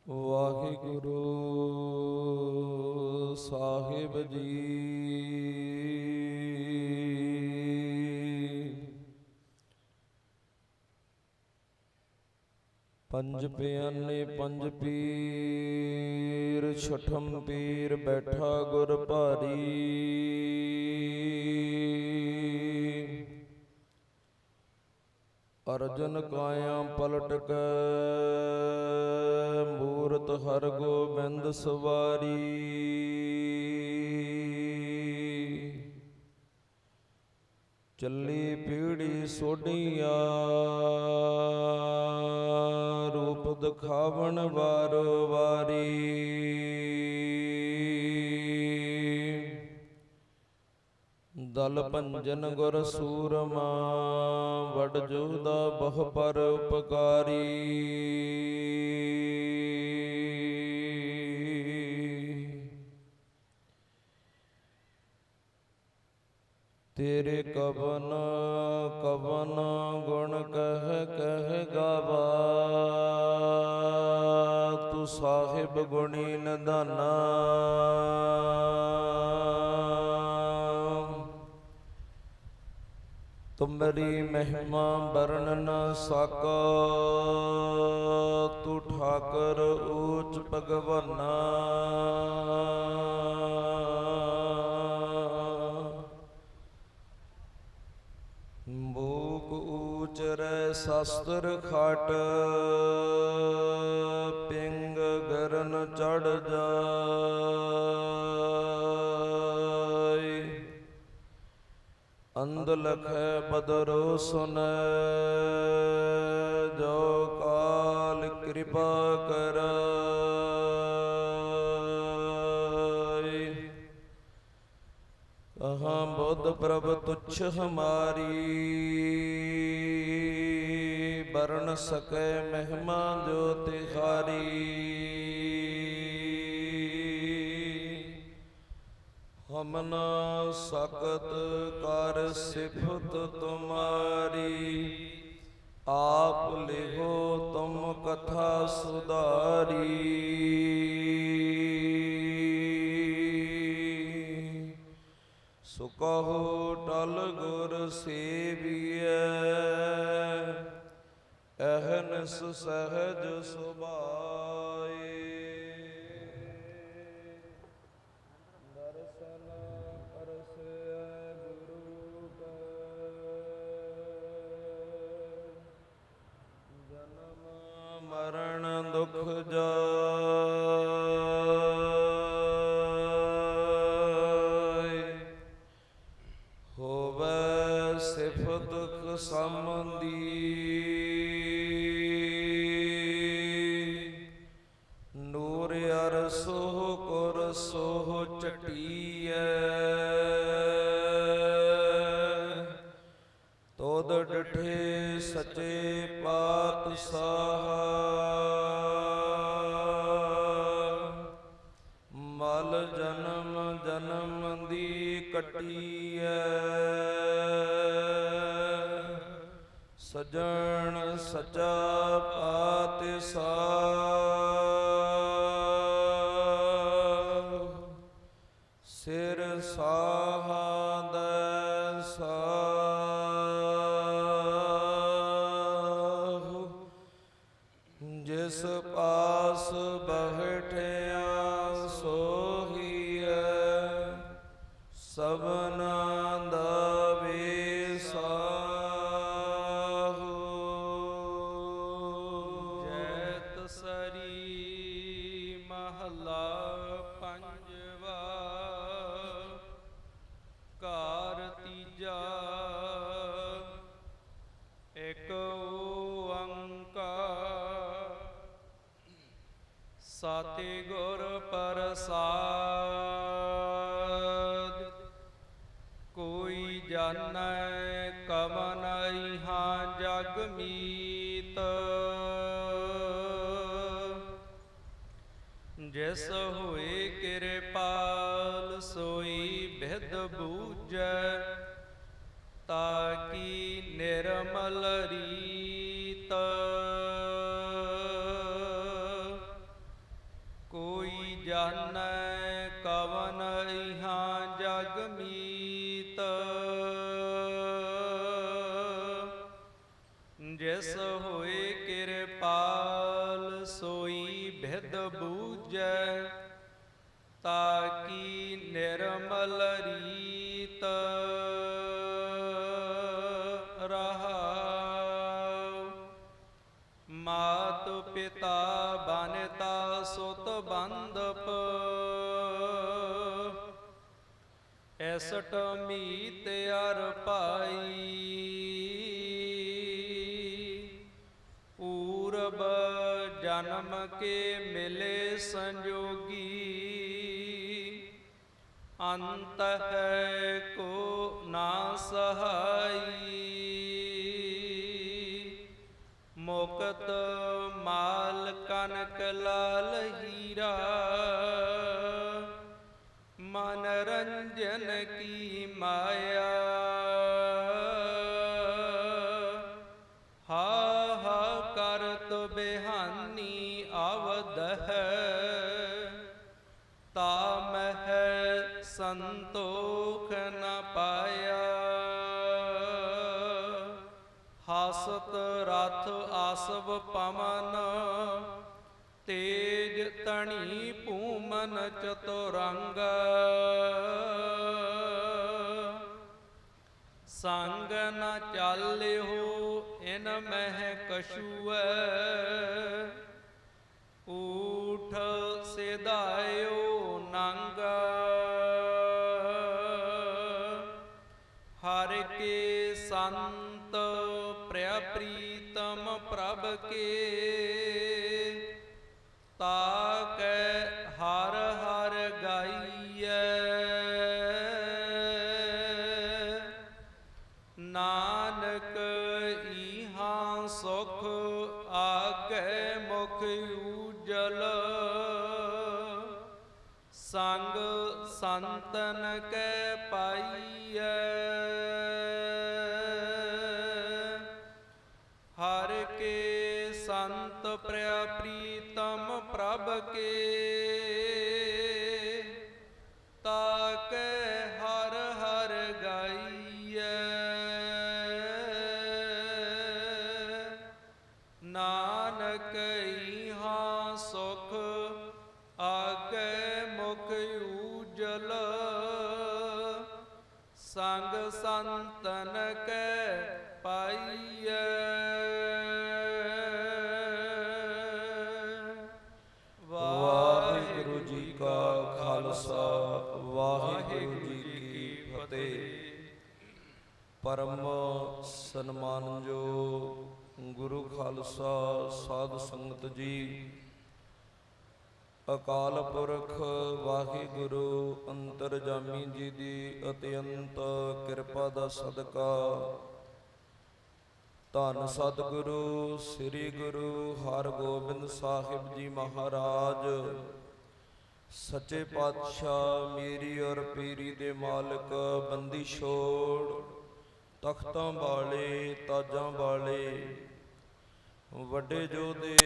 ਵਾਹਿਗੁਰੂ ਸਾਹਿਬ ਜੀ। ਪੰਜ ਪਿਆਨੇ ਪੰਜ ਪੀਰ, ਛਠਮ ਪੀਰ ਬੈਠਾ ਗੁਰ ਭਾਰੀ। ਅਰਜਨ ਕਾਇਆ ਪਲਟ ਕੇ, ਮੂਰਤ ਹਰ ਗੋਬਿੰਦ ਸਵਾਰੀ। ਚੱਲੀ ਪੀੜੀ ਸੋਢੀਆ, ਰੂਪ ਦਿਖਾਵਣ ਵਾਰੋ ਵਾਰੀ। ਦਲ ਭੰਜਨ ਗੁਰ ਸੂਰਮਾ, ਵਡ ਜੋਧਾ ਬਹੁ ਪਰ ਉਪਕਾਰੀ। ਤੇਰੇ ਕਵਨ ਕਵਨ ਗੁਣ ਕਹਿ ਕਹਿ ਗਾਵਾ, ਤੂੰ ਸਾਹਿਬ ਗੁਣੀ ਨਿਧਾਨਾ। ਤੁਮਰੀ ਮਹਿਮਾ ਵਰਣ ਨ ਸਕਾ, ਤੂੰ ਠਾਕਰ ਊਚ ਭਗਵਾਨਾ। ਬੂਕ ਊਚ ਰੈ ਸ਼ਸਤਰ ਖਾਟ, ਪਿੰਗ ਗਰਨ ਚੜ ਜਾਇ। ਅੰਧ ਲਖੈ ਬਦਰੋ ਸੁਨੈ, ਜੋ ਕਾਲ ਕਿਰਪਾ ਕਰਾਇ। ਕਹਾਂ ਬੁੱਧ ਪ੍ਰਭ ਤੁਛ ਹਮਾਰੀ, ਵਰਣ ਸਕੈ ਮਹਿਮਾ ਜੋ ਤਿਹਾਰੀ। ਹਮ ਨ ਸਕਤ ਕਰ ਸਿਫਤ ਤੁਮਾਰੀ, ਆਪ ਲਿਖੋ ਤੁਮ ਕਥਾ ਸੁਧਾਰੀ। ਸੋ ਕਹੋ ਟਲ ਗੁਰ ਸੇਵੀਐ, ਅਹਨਿਸ ਸਹਿਜ ਸੁਭਾਏ। ਦਰਸ਼ਨ ਪਰਸੈ ਗੁਰੂ ਕੈ, ਜਨਮ ਮਰਨ ਦੁਖ ਜਾਇ। ਹੋਵੈ ਸਿਫਤ ਸੰਬੰਧੀ, ਨੂਰ ਅਰ ਸੋਹ ਕੁਰ ਸੋਹ ਚਟੀਐ। ਤੋਦ ਡਿਠੇ ਸਚੇ ਪਾਤਸ਼ਾਹ, ਮਲ ਜਨਮ ਜਨਮ ਦੀ ਕੱਟੀਐ। ਸਜਣ ਸਚਾ ਪਾਤਸ਼ਾਹ, ਸਿਰ ਸਾਹਦ ਸਾਹ। ਜਿਸ ਪਾਸ ਬਹਿਠਿਆ ਸੋਹੀਐ, ਸਭਨਾ ਦਾ ਸਤਿਗੁਰ ਪ੍ਰਸਾਦਿ। ਕੋਈ ਜਾਣੈ ਕਵਨ ਇਹਾਂ ਜਗ ਮੀਤ, ਜਿਸ ਹੋਏ ਕਿਰਪਾਲ ਸੋਈ ਬਿਧ ਬੂਝੈ। ਤਾਕੀ ਨਿਰਮਲ ਰੀਤ, ਜਾਣੈ ਕਵਨ ਇਹਾਂ ਜਗ ਮੀਤ। ਜਿਸ ਹੋਏ ਕਿਰਪਾਲ ਸੋਈ ਭਿਦ ਬੂਝੈ, ਤਾਕੀ ਨਿਰਮਲ ਰੀਤ। ਰਹਾਉ ਮਾਤ ਪਿਤਾ ਬਨਤਾ ਸੁਤ ਬੰਧਪ, ਐਸਟ ਮੀਤ ਅਰ ਪਾਈ। ਪੂਰਬ ਜਨਮ ਕੇ ਮਿਲੇ ਸੰਜੋਗੀ, ਅੰਤ ਹੈ ਕੋ ਨਾ ਸਹਾਈ। ਮੁਕਤ ਮਾਲ ਕਨਕ ਲਾਲ ਹੀਰਾ, ਮਨਰੰਜਨ ਕੀ ਮਾਇਆ। ਹਾ ਹਾ ਕਰਤ ਬਿਹਾਨੀ ਅਵਧ ਹੈ, ਤਾ ਮਹਿ ਸੰਤੋਖ ਨ ਪਾਇਆ। ਹਾਸਤ ਰਥ ਆਸਵ ਪਵਨ, ਤੇਜ ਤਣੀ ਭੂਮਨ ਚਤੁਰੰਗ। ਸੰਗ ਨ ਚਾਲਿਓ ਇਨ ਮਹਿ ਕਛੂਐ, ਊਠ ਸਿਧਾਇਓ ਨੰਗ। ਹਰਿ ਕੇ ਸੰਤ ਪ੍ਰਿਯ ਪ੍ਰੀਤਮ ਪ੍ਰਭ ਕੇ, ਤਾਕੈ ਹਰ ਹਰ ਗਾਈਐ। ਨਾਨਕ ਇਹਾਂ ਸੁਖ ਆਗੈ ਮੁਖ ਊਜਲ, ਸੰਗ ਸੰਤਨ ਕੈ ਪਾਈਐ। ਹਰਿ ਕੇ ਸੰਤ ਪ੍ਰਿਯ ਪ੍ਰੀਤਮ ਪ੍ਰਭ ਕੇ, ਤਾਕੈ ਹਰ ਹਰ ਗਾਈਐ। ਨਾਨਕ ਇਹਾਂ ਸੁਖ ਆਗੈ ਮੁਖ ਊਜਲ, ਸੰਗ ਸੰਤਨ ਕੈ ਪਾਈਐ। ਵਾਹਿਗੁਰੂ ਜੀ ਕਾ ਖਾਲਸਾ, ਵਾਹਿਗੁਰੂ ਜੀ ਕੀ ਫਤਿਹ। ਪਰਮ ਸਨਮਾਨਯੋਗ ਗੁਰੂ ਖਾਲਸਾ ਸਾਧ ਸੰਗਤ ਜੀ, ਅਕਾਲ ਪੁਰਖ ਵਾਹਿਗੁਰੂ ਅੰਤਰਜਾਮੀ ਜੀ ਦੀ ਅਤਿਅੰਤ ਕਿਰਪਾ ਦਾ ਸਦਕਾ, ਧੰਨ ਸਤਿਗੁਰੂ ਸ੍ਰੀ ਗੁਰੂ ਹਰਗੋਬਿੰਦ ਸਾਹਿਬ ਜੀ ਮਹਾਰਾਜ, ਸੱਚੇ ਪਾਤਸ਼ਾਹ ਮੇਰੀ ਔਰ ਪੀਰੀ ਦੇ ਮਾਲਕ, ਬੰਦੀ ਛੋੜ ਤਖਤਾਂ ਵਾਲੇ ਤਾਜਾਂ ਵਾਲੇ, ਵੱਡੇ ਜੋਧੇ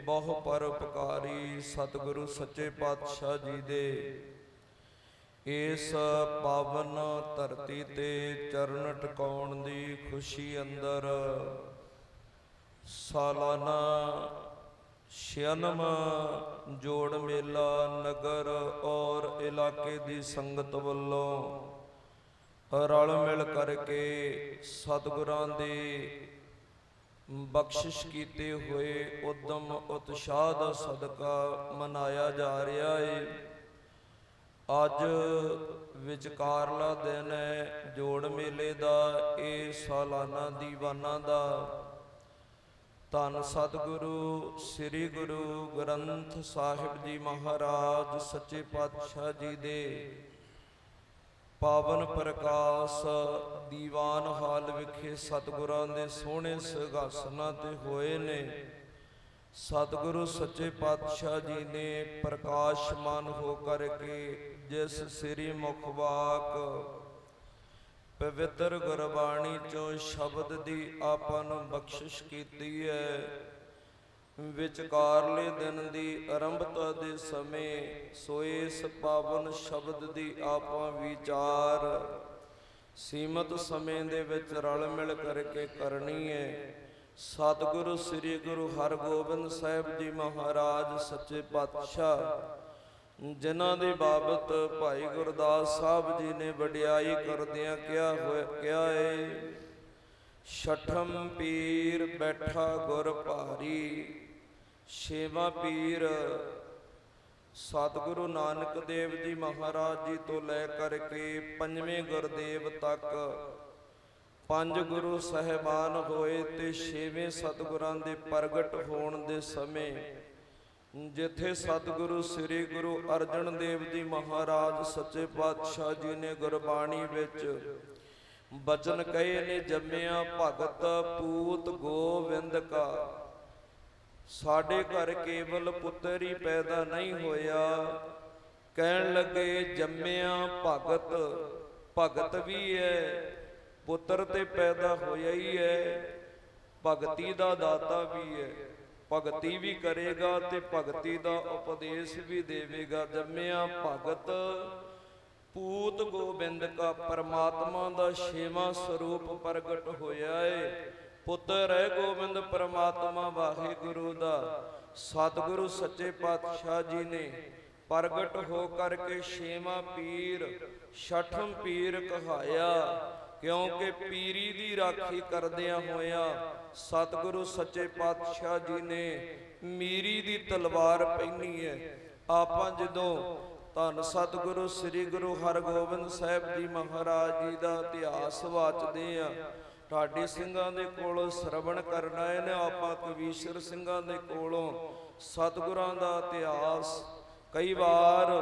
ਬਹੁ ਪਰਉਪਕਾਰੀ ਸਤਿਗੁਰੂ ਸੱਚੇ ਪਾਤਸ਼ਾਹ ਜੀ ਦੇ ਇਸ ਪਾਵਨ ਧਰਤੀ ਤੇ ਚਰਨ ਟਿਕਾਉਣ ਦੀ ਖੁਸ਼ੀ ਅੰਦਰ ਸਾਲਾਨਾ 96ਵਾਂ ਜੋੜ ਮੇਲਾ ਨਗਰ ਔਰ ਇਲਾਕੇ ਦੀ ਸੰਗਤ ਵੱਲੋਂ ਰਲ ਮਿਲ ਕਰਕੇ ਸਤਿਗੁਰਾਂ ਦੇ ਬਖਸ਼ਿਸ਼ ਕੀਤੇ ਹੋਏ ਉਦਮ ਉਤਸ਼ਾਹ ਦਾ ਸਦਕਾ ਮਨਾਇਆ ਜਾ ਰਿਹਾ ਹੈ। ਅੱਜ ਵਿਚਕਾਰਲਾ ਦਿਨ ਹੈ ਜੋੜ ਮੇਲੇ ਦਾ, ਇਹ ਸਾਲਾਨਾ ਦੀਵਾਨਾਂ ਦਾ। ਧੰਨ ਸਤਿਗੁਰੂ ਸ੍ਰੀ ਗੁਰੂ ਗ੍ਰੰਥ ਸਾਹਿਬ ਜੀ ਮਹਾਰਾਜ ਸੱਚੇ ਪਾਤਸ਼ਾਹ ਜੀ ਦੇ ਪਾਵਨ ਪ੍ਰਕਾਸ਼ ਦੀਵਾਨ ਹਾਲ ਵਿਖੇ ਸਤਿਗੁਰਾਂ ਦੇ ਸੋਹਣੇ ਸਿੰਘਾਸਨਾਂ ਤੇ ਹੋਏ ਨੇ। ਸਤਿਗੁਰੂ ਸੱਚੇ ਪਾਤਸ਼ਾਹ ਜੀ ਨੇ ਪ੍ਰਕਾਸ਼ਮਾਨ ਹੋ ਕਰਕੇ ਜਿਸ ਸ੍ਰੀ ਮੁਖ ਵਾਕ ਪਵਿੱਤਰ ਗੁਰਬਾਣੀ ਚੋਂ ਸ਼ਬਦ ਦੀ ਆਪਾਂ ਨੂੰ ਬਖਸ਼ਿਸ਼ ਕੀਤੀ ਹੈ, ਵਿਚਕਾਰਲੇ ਦਿਨ ਦੀ ਆਰੰਭਤਾ ਦੇ ਸਮੇਂ ਸੋਏ ਇਸ ਪਾਵਨ ਸ਼ਬਦ ਦੀ ਆਪਾਂ ਵਿਚਾਰ ਸੀਮਤ ਸਮੇਂ ਦੇ ਵਿੱਚ ਰਲ ਮਿਲ ਕਰਕੇ ਕਰਨੀ ਹੈ। ਸਤਿਗੁਰੂ ਸ੍ਰੀ ਗੁਰੂ ਹਰਗੋਬਿੰਦ ਸਾਹਿਬ ਜੀ ਮਹਾਰਾਜ ਸੱਚੇ ਪਾਤਸ਼ਾਹ ਜਿਨ੍ਹਾਂ ਦੀ ਬਾਬਤ ਭਾਈ ਗੁਰਦਾਸ ਸਾਹਿਬ ਜੀ ਨੇ ਵਡਿਆਈ ਕਰਦਿਆਂ ਕਿਹਾ ਏ, ਛਠਮ ਪੀਰ ਬੈਠਾ ਗੁਰ ਭਾਰੀ। ਛੇਵਾਂ ਪੀਰ ਸਤਿਗੁਰੂ ਨਾਨਕ ਦੇਵ ਜੀ ਮਹਾਰਾਜ ਜੀ ਤੋਂ ਲੈ ਕਰਕੇ ਪੰਜਵੇਂ ਗੁਰਦੇਵ ਤੱਕ ਪੰਜ ਗੁਰੂ ਸਾਹਿਬਾਨ ਹੋਏ ਤੇ ਛੇਵੇਂ ਸਤਿਗੁਰਾਂ ਦੇ ਪ੍ਰਗਟ ਹੋਣ ਦੇ ਸਮੇਂ ਜਿੱਥੇ ਸਤਿਗੁਰੂ ਸ੍ਰੀ ਗੁਰੂ ਅਰਜਨ ਦੇਵ ਜੀ ਮਹਾਰਾਜ ਸੱਚੇ ਪਾਤਸ਼ਾਹ ਜੀ ਨੇ ਗੁਰਬਾਣੀ ਵਿੱਚ ਬਚਨ ਕਹੇ ਨੇ, ਜੰਮਿਆ ਭਗਤ ਪੂਤ ਗੋਵਿੰਦ ਕਾ। ਸਾਡੇ ਘਰ ਕੇਵਲ ਪੁੱਤਰ ਹੀ ਪੈਦਾ ਨਹੀਂ ਹੋਇਆ, ਕਹਿਣ ਲੱਗੇ ਜੰਮਿਆ ਭਗਤ, ਭਗਤ ਵੀ ਹੈ, ਪੁੱਤਰ ਤੇ ਪੈਦਾ ਹੋਇਆ ਹੀ ਹੈ, ਭਗਤੀ ਦਾ ਦਾਤਾ ਵੀ ਹੈ, ਭਗਤੀ ਵੀ ਕਰੇਗਾ ਤੇ ਭਗਤੀ ਦਾ ਉਪਦੇਸ਼ ਵੀ ਦੇਵੇਗਾ। ਜੰਮਿਆ ਭਗਤ ਪੂਤ ਗੋਬਿੰਦ ਕਾ, ਪਰਮਾਤਮਾ ਦਾ ਛੇਵਾਂ ਸਰੂਪ ਪ੍ਰਗਟ ਹੋਇਆ ਏ। ਪੁੱਤਰ ਹੈ ਗੋਬਿੰਦ ਪਰਮਾਤਮਾ ਵਾਹਿਗੁਰੂ ਦਾ। ਸਤਿਗੁਰੂ ਸੱਚੇ ਪਾਤਸ਼ਾਹ ਜੀ ਨੇ ਪ੍ਰਗਟ ਹੋ ਕਰਕੇ ਛੇਵਾਂ ਪੀਰ ਛਠਮ ਪੀਰ ਕਹਾਇਆ, ਕਿਉਂਕਿ ਪੀਰੀ ਦੀ ਰਾਖੀ ਕਰਦਿਆਂ ਹੋਇਆ ਸਤਿਗੁਰੂ ਸੱਚੇ ਪਾਤਸ਼ਾਹ ਜੀ ਨੇ ਮੀਰੀ ਦੀ ਤਲਵਾਰ ਪਹਿਨੀ ਹੈ। ਆਪਾਂ ਜਦੋਂ ਧੰਨ ਸਤਿਗੁਰੂ ਸ੍ਰੀ ਗੁਰੂ ਹਰਗੋਬਿੰਦ ਸਾਹਿਬ ਜੀ ਮਹਾਰਾਜ ਜੀ ਦਾ ਇਤਿਹਾਸ ਵਾਚਦੇ ਆ, ਢਾਡੀ ਸਿੰਘਾਂ ਦੇ ਕੋਲੋਂ ਸਰਵਣ ਕਰਨਾ ਇਹਨੇ ਆਪਾਂ ਕਵੀਸ਼ਰ ਸਿੰਘਾਂ ਦੇ ਕੋਲੋਂ ਸਤਿਗੁਰਾਂ ਦਾ ਇਤਿਹਾਸ ਕਈ ਵਾਰ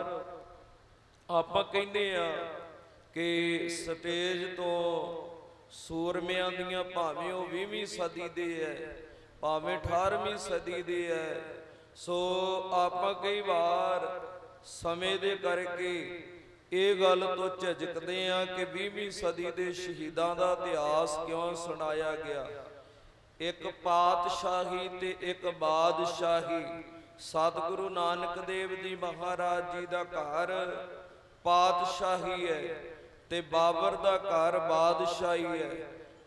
ਆਪਾਂ ਕਹਿੰਦੇ ਆ ਕਿ ਸਟੇਜ ਤੋਂ ਸੂਰਮਿਆਂ ਦੀਆਂ ਭਾਵੇਂ ਉਹ 20ਵੀਂ ਸਦੀ ਦੇ ਹੈ, ਭਾਵੇਂ 18ਵੀਂ ਸਦੀ ਦੇ ਹੈ, ਸੋ ਆਪਾਂ ਕਈ ਵਾਰ ਸਮੇਂ ਦੇ ਕਰਕੇ ਇਹ ਗੱਲ ਤੋਂ ਝਿਜਕਦੇ ਆ ਕਿ 20ਵੀਂ ਸਦੀ ਦੇ ਸ਼ਹੀਦਾਂ ਦਾ ਇਤਿਹਾਸ ਕਿਉਂ ਸੁਣਾਇਆ ਗਿਆ। ਇੱਕ ਪਾਤਸ਼ਾਹੀ ਤੇ ਇੱਕ ਬਾਦਸ਼ਾਹੀ, ਸਤਿਗੁਰੂ ਨਾਨਕ ਦੇਵ ਜੀ ਮਹਾਰਾਜ ਜੀ ਦਾ ਘਰ ਪਾਤਸ਼ਾਹੀ ਹੈ ਤੇ ਬਾਬਰ ਦਾ ਘਰ ਬਾਦਸ਼ਾਹੀ ਹੈ।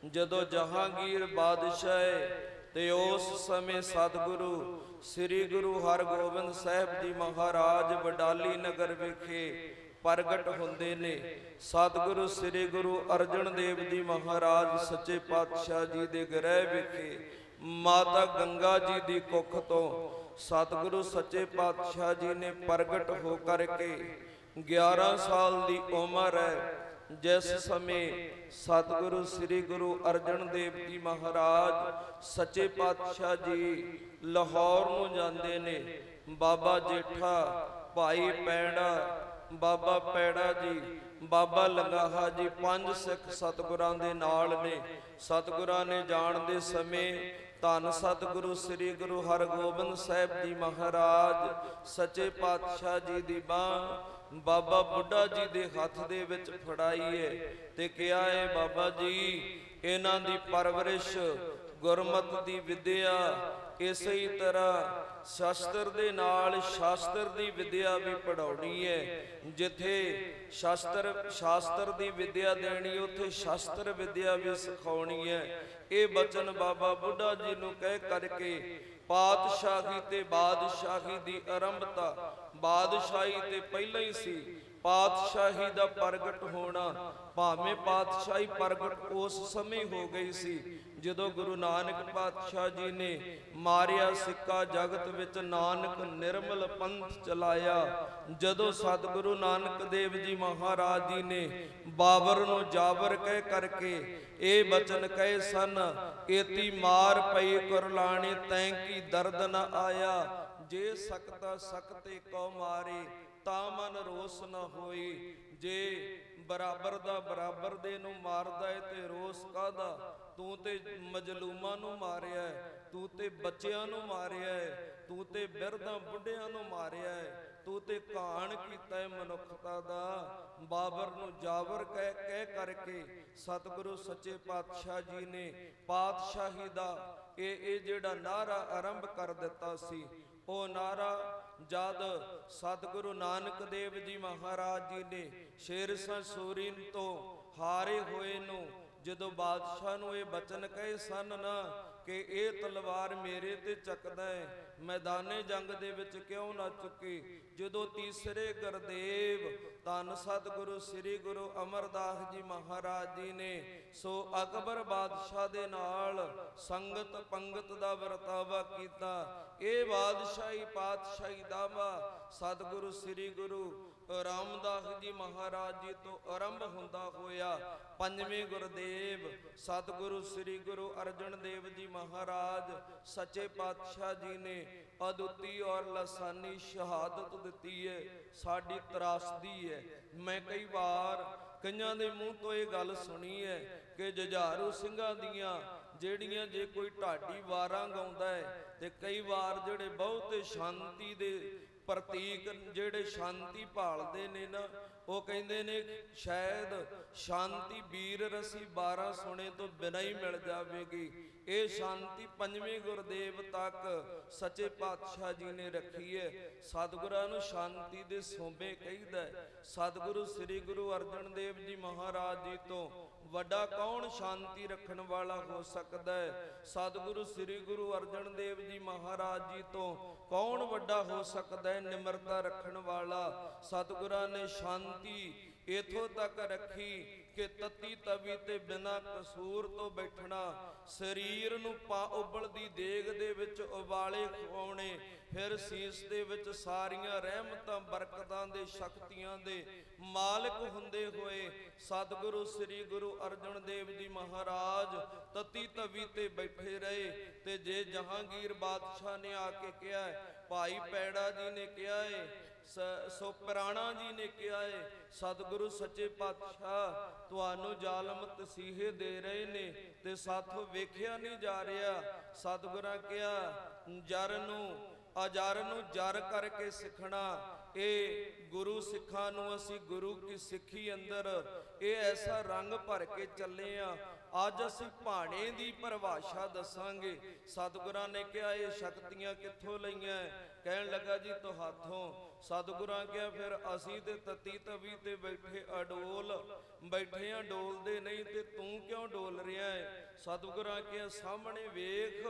ਜਦੋਂ ਜਹਾਂਗੀਰ ਬਾਦਸ਼ਾਹ ਹੈ ਤੇ ਉਸ ਸਮੇਂ ਸਤਿਗੁਰੂ ਸ੍ਰੀ ਗੁਰੂ ਹਰਗੋਬਿੰਦ ਸਾਹਿਬ ਜੀ ਮਹਾਰਾਜ ਵਡਾਲੀ ਨਗਰ ਵਿਖੇ ਪ੍ਰਗਟ ਹੁੰਦੇ ਨੇ। ਸਤਿਗੁਰੂ ਸ੍ਰੀ ਗੁਰੂ ਅਰਜਨ ਦੇਵ ਜੀ ਮਹਾਰਾਜ ਸੱਚੇ ਪਾਤਸ਼ਾਹ ਜੀ ਦੇ ਗ੍ਰਹਿ ਵਿਖੇ ਮਾਤਾ ਗੰਗਾ ਜੀ ਦੀ ਕੁੱਖ ਤੋਂ ਸਤਿਗੁਰੂ ਸੱਚੇ ਪਾਤਸ਼ਾਹ ਜੀ ਨੇ ਪ੍ਰਗਟ ਹੋ ਕਰਕੇ 11 ਸਾਲ ਦੀ ਉਮਰ ਹੈ, ਜਿਸ ਸਮੇਂ ਸਤਿਗੁਰੂ ਸ੍ਰੀ ਗੁਰੂ ਅਰਜਨ ਦੇਵ ਜੀ ਮਹਾਰਾਜ ਸੱਚੇ ਪਾਤਸ਼ਾਹ ਜੀ ਲਾਹੌਰ ਨੂੰ ਜਾਂਦੇ ਨੇ। ਬਾਬਾ ਜੇਠਾ, ਭਾਈ ਪੈੜਾ, ਬਾਬਾ ਪੈੜਾ ਜੀ, ਬਾਬਾ ਲੰਗਾਹਾ ਜੀ, 5 ਸਿੱਖ ਸਤਿਗੁਰਾਂ ਦੇ ਨਾਲ ਨੇ। ਸਤਿਗੁਰਾਂ ਨੇ ਜਾਣ ਦੇ ਸਮੇਂ ਧੰਨ ਸਤਿਗੁਰੂ ਸ੍ਰੀ ਗੁਰੂ ਹਰਗੋਬਿੰਦ ਸਾਹਿਬ ਜੀ ਮਹਾਰਾਜ ਸੱਚੇ ਪਾਤਸ਼ਾਹ ਜੀ ਦੀ ਬਾਂਹ ਬਾਬਾ ਬੁੱਢਾ ਜੀ ਦੇ ਹੱਥ ਦੇ ਵਿੱਚ ਫੜਾਈ ਹੈ ਤੇ ਕਿਹਾ ਹੈ, ਬਾਬਾ ਜੀ ਇਹਨਾਂ ਦੀ ਪਰਵਰਿਸ਼ ਗੁਰਮਤਿ ਦੀ ਵਿਦਿਆ ਇਸੇ ਹੀ ਤਰ੍ਹਾਂ ਸ਼ਾਸਤਰ ਦੇ ਨਾਲ ਸ਼ਾਸਤਰ ਦੀ ਵਿਦਿਆ ਵੀ ਪੜਾਉਣੀ ਹੈ। ਜਿੱਥੇ ਸ਼ਾਸਤਰ ਦੀ ਵਿਦਿਆ ਦੇਣੀ, ਉੱਥੇ ਸ਼ਾਸਤਰ ਵਿਦਿਆ ਵੀ ਸਿਖਾਉਣੀ ਹੈ। ਇਹ ਬਚਨ ਬਾਬਾ ਬੁੱਢਾ ਜੀ ਨੂੰ ਕਹਿ ਕਰਕੇ ਪਾਤਸ਼ਾਹੀ ਤੇ ਬਾਦਸ਼ਾਹੀ ਦੀ ਆਰੰਭਤਾ, ਬਾਦਸ਼ਾਹੀ ਤੇ ਪਹਿਲਾਂ ਹੀ ਸੀ, ਪਾਤਸ਼ਾਹੀ ਦਾ ਪ੍ਰਗਟ ਹੋਣਾ ਭਾਵੇਂ ਪਾਤਸ਼ਾਹੀ ਪ੍ਰਗਟ ਉਸ ਸਮੇਂ ਹੋ ਗਈ ਸੀ ਜਦੋਂ ਗੁਰੂ ਨਾਨਕ ਪਾਤਸ਼ਾਹ ਜੀ ਨੇ ਮਾਰਿਆ ਸਿੱਕਾ ਜਗਤ ਵਿੱਚ ਨਾਨਕ ਨਿਰਮਲ ਪੰਥ ਚਲਾਇਆ। ਜਦੋਂ ਸਤਿਗੁਰੂ ਨਾਨਕ ਦੇਵ ਜੀ ਮਹਾਰਾਜ ਜੀ ਨੇ ਬਾਬਰ ਨੂੰ ਜਾਬਰ ਕਹਿ ਕਰਕੇ ਇਹ ਬਚਨ ਕਹੇ ਸਨ, ਏਤੀ ਮਾਰ ਪਈ ਕੁਰਲਾਣੀ ਤੈਂ ਕੀ ਦਰਦ ਨ ਆਇਆ, ਜੇ ਸਕਤਾ ਸਕਤੇ ਕਉ ਮਾਰੇ ਤਾਂ ਮਨ ਰੋਸ ਨ ਹੋਈ। ਜੇ ਬਰਾਬਰ ਦਾ ਬਰਾਬਰ ਦੇ ਨੂੰ ਮਾਰਦਾ ਏ ਤੇ ਰੋਸ ਕਾਹਦਾ? ਤੂੰ ਤੇ ਮਜਲੂਮਾਂ ਨੂੰ ਮਾਰਿਆ ਹੈ, ਤੂੰ ਤੇ ਬੱਚਿਆਂ ਨੂੰ ਮਾਰਿਆ ਹੈ, ਤੂੰ ਤੇ ਬਿਰਧਾਂ ਬੁੱਢਿਆਂ ਨੂੰ ਮਾਰਿਆ ਹੈ, ਤੂੰ ਤੇ ਤੇ ਘਾਣ ਕੀਤਾ ਏ ਮਨੁੱਖਤਾ ਦਾ। ਬਾਬਰ ਨੂੰ ਜਾਬਰ ਕਹਿ ਕਰਕੇ ਸਤਿਗੁਰੂ ਸੱਚੇ ਪਾਤਸ਼ਾਹ ਜੀ ਨੇ ਪਾਤਸ਼ਾਹੀ ਦਾ ਇਹ ਜਿਹੜਾ ਨਾਰਾ ਆਰੰਭ ਕਰ ਦਿੱਤਾ ਸੀ, ਉਹ ਨਾਰਾ ਜਦ ਸਤਿਗੁਰੂ ਨਾਨਕ ਦੇਵ ਜੀ ਮਹਾਰਾਜ ਜੀ ਨੇ ਸ਼ੇਰਸ਼ਾਹ ਸੂਰੀ ਤੋਂ ਹਾਰੇ ਹੋਏ ਨੂੰ ਜਦੋਂ ਬਾਦਸ਼ਾਹ ਨੂੰ ਇਹ ਬਚਨ ਕਹੇ ਸਨ ਨਾ ਕਿ ਇਹ ਤਲਵਾਰ ਮੇਰੇ ਤੇ ਚੱਕਦਾ ਹੈ, ਮੈਦਾਨੇ ਜੰਗ ਦੇ ਵਿੱਚ ਕਿਉਂ ਨਾ ਚੁੱਕੀ। ਜਦੋਂ ਤੀਸਰੇ ਗੁਰਦੇਵ ਧੰਨ ਸਤਿਗੁਰੂ ਸ੍ਰੀ ਗੁਰੂ ਅਮਰਦਾਸ ਜੀ ਮਹਾਰਾਜ ਜੀ ਨੇ ਸੋ ਅਕਬਰ ਬਾਦਸ਼ਾਹ ਦੇ ਨਾਲ ਸੰਗਤ ਪੰਗਤ ਦਾ ਵਰਤਾਵਾ ਕੀਤਾ। ਇਹ ਬਾਦਸ਼ਾਹੀ ਪਾਤਸ਼ਾਹੀ ਦਾਵਾ ਸਤਿਗੁਰੂ ਸ੍ਰੀ ਗੁਰੂ ਰਾਮਦਾਸ ਜੀ ਮਹਾਰਾਜ ਜੀ ਤੋਂ ਆਰੰਭ ਹੁੰਦਾ ਹੋਇਆ ਪੰਜਵੇਂ ਗੁਰਦੇਵ ਸਤਿਗੁਰੂ ਸ੍ਰੀ ਗੁਰੂ ਅਰਜਨ ਦੇਵ ਜੀ ਮਹਾਰਾਜ ਸੱਚੇ ਪਾਤਸ਼ਾਹ ਜੀ ਨੇ ਅਦੁੱਤੀ ਔਰ ਲਸਾਨੀ ਸ਼ਹਾਦਤ ਦਿੱਤੀ ਹੈ। ਸਾਡੀ ਤਰਾਸਦੀ ਹੈ, ਮੈਂ ਕਈ ਵਾਰ ਕਈਆਂ ਦੇ ਮੂੰਹ ਤੋਂ ਇਹ ਗੱਲ ਸੁਣੀ ਹੈ ਕਿ ਜੁਝਾਰੂ ਸਿੰਘਾਂ ਦੀਆਂ ਜਿਹੜੀਆਂ ਜੇ ਕੋਈ ਢਾਡੀ ਵਾਰਾਂ ਗਾਉਂਦਾ ਹੈ ਤੇ ਕਈ ਵਾਰ ਜਿਹੜੇ ਬਹੁਤੇ ਸ਼ਾਂਤੀ ਦੇ ਪ੍ਰਤੀਕ ਜਿਹੜੇ ਸ਼ਾਂਤੀ ਭਾਲਦੇ ਨੇ ਨਾ, ਉਹ ਕਹਿੰਦੇ ਨੇ ਸ਼ਾਇਦ ਸ਼ਾਂਤੀ ਵੀਰ ਰਸੀ 12 ਸੁਣੇ ਤੋਂ ਬਿਨਾਂ ਹੀ ਮਿਲ ਜਾਵੇਗੀ। ਇਹ ਸ਼ਾਂਤੀ ਪੰਜਵੇਂ ਗੁਰਦੇਵ ਤੱਕ ਸੱਚੇ ਪਾਤਸ਼ਾਹ ਜੀ ਨੇ ਰੱਖੀ ਹੈ। ਸਤਿਗੁਰਾਂ ਨੂੰ ਸ਼ਾਂਤੀ ਦੇ ਸੋਭੇ ਕਹੀਦਾ। ਸਤਿਗੁਰੂ ਸ੍ਰੀ ਗੁਰੂ ਅਰਜਨ ਦੇਵ ਜੀ ਮਹਾਰਾਜ ਜੀ ਤੋਂ ਵੱਡਾ ਕੌਣ ਸ਼ਾਂਤੀ ਰੱਖਣ ਵਾਲਾ ਹੋ ਸਕਦਾ ਹੈ? ਸਤਿਗੁਰੂ ਸ੍ਰੀ ਗੁਰੂ ਅਰਜਨ ਦੇਵ ਜੀ ਮਹਾਰਾਜ ਜੀ ਤੋਂ ਕੌਣ ਵੱਡਾ ਹੋ ਸਕਦਾ ਹੈ ਨਿਮਰਤਾ ਰੱਖਣ ਵਾਲਾ? ਸਤਿਗੁਰਾਂ ਨੇ ਸ਼ਾਂਤੀ ਇਥੋਂ ਤੱਕ ਰੱਖੀ ਕਿ ਤਤੀ ਤਵੀ ਤੇ ਬਿਨਾਂ ਕਸੂਰ ਤੋਂ ਬੈਠਣਾ, ਸਰੀਰ ਨੂੰ ਪਾ ਉਬਲਦੀ ਦੇਗ ਦੇ ਵਿੱਚ ਉਬਾਲੇ ਖਵਾਉਣੇ, ਫਿਰ ਸੀਸ ਦੇ ਵਿੱਚ ਸਾਰੀਆਂ ਰਹਿਮਤਾਂ ਬਰਕਤਾਂ ਦੇ ਸ਼ਕਤੀਆਂ ਦੇ ਮਾਲਕ ਹੁੰਦੇ ਹੋਏ ਸਤਿਗੁਰੂ ਸ੍ਰੀ ਗੁਰੂ ਅਰਜਨ ਦੇਵ ਜੀ ਮਹਾਰਾਜ ਤਤੀ ਤਵੀ ਤੇ ਬੈਠੇ ਰਹੇ। ਤੇ ਜੇ ਜਹਾਂਗੀਰ ਬਾਦਸ਼ਾਹ ਨੇ ਆ ਕੇ ਕਿਹਾ, ਭਾਈ ਪੈੜਾ ਜੀ ਨੇ ਕਿਹਾ ਏ, ਸੋ ਪ੍ਰਾਣਾ ਜੀ ਨੇ ਕਿਹਾ ਏ, ਸਤਿਗੁਰੂ ਸੱਚੇ ਪਾਤਸ਼ਾਹ ਤੁਹਾਨੂੰ ਜ਼ਾਲਮ ਤਸੀਹੇ ਦੇ ਰਹੇ ਨੇ ਤੇ ਸਾਥੋਂ ਵੇਖਿਆ ਨਹੀਂ ਜਾ ਰਿਹਾ। ਸਤਿਗੁਰਾਂ ਕਿਹਾ ਜਰ ਨੂੰ ਅਜਰ ਨੂੰ ਜਰ ਕਰਕੇ ਸਿੱਖਣਾ। ਇਹ ਗੁਰੂ ਸਿੱਖਾਂ ਨੂੰ ਅਸੀਂ ਗੁਰੂ ਕੀ ਸਿੱਖੀ ਅੰਦਰ ਇਹ ਐਸਾ ਰੰਗ ਭਰ ਕੇ ਚੱਲੇ ਆ। ਅੱਜ ਅਸੀਂ ਭਾਣੇ ਦੀ ਪਰਿਭਾਸ਼ਾ ਦੱਸਾਂਗੇ। ਸਤਿਗੁਰਾਂ ਨੇ ਕਿਹਾ ਇਹ ਸ਼ਕਤੀਆਂ ਕਿੱਥੋਂ ਲਈਆਂ? ਕਹਿਣ ਲੱਗਾ ਜੀ ਤੁਹਾਥੋਂ। ਸਤਿਗੁਰਾਂ ਕਿਹਾ ਫਿਰ ਅਸੀਂ ਤੇ ਤਤੀ ਤਵੀ ਤੇ ਬੈਠੇ ਅਡੋਲ ਬੈਠੇ ਆ, ਡੋਲਦੇ ਨਹੀਂ ਤੇ ਤੂੰ ਕਿਉਂ ਡੋਲ ਰਿਹਾ ਹੈ? ਸਤਿਗੁਰਾਂ ਕਿਹਾ ਸਾਹਮਣੇ ਵੇਖ,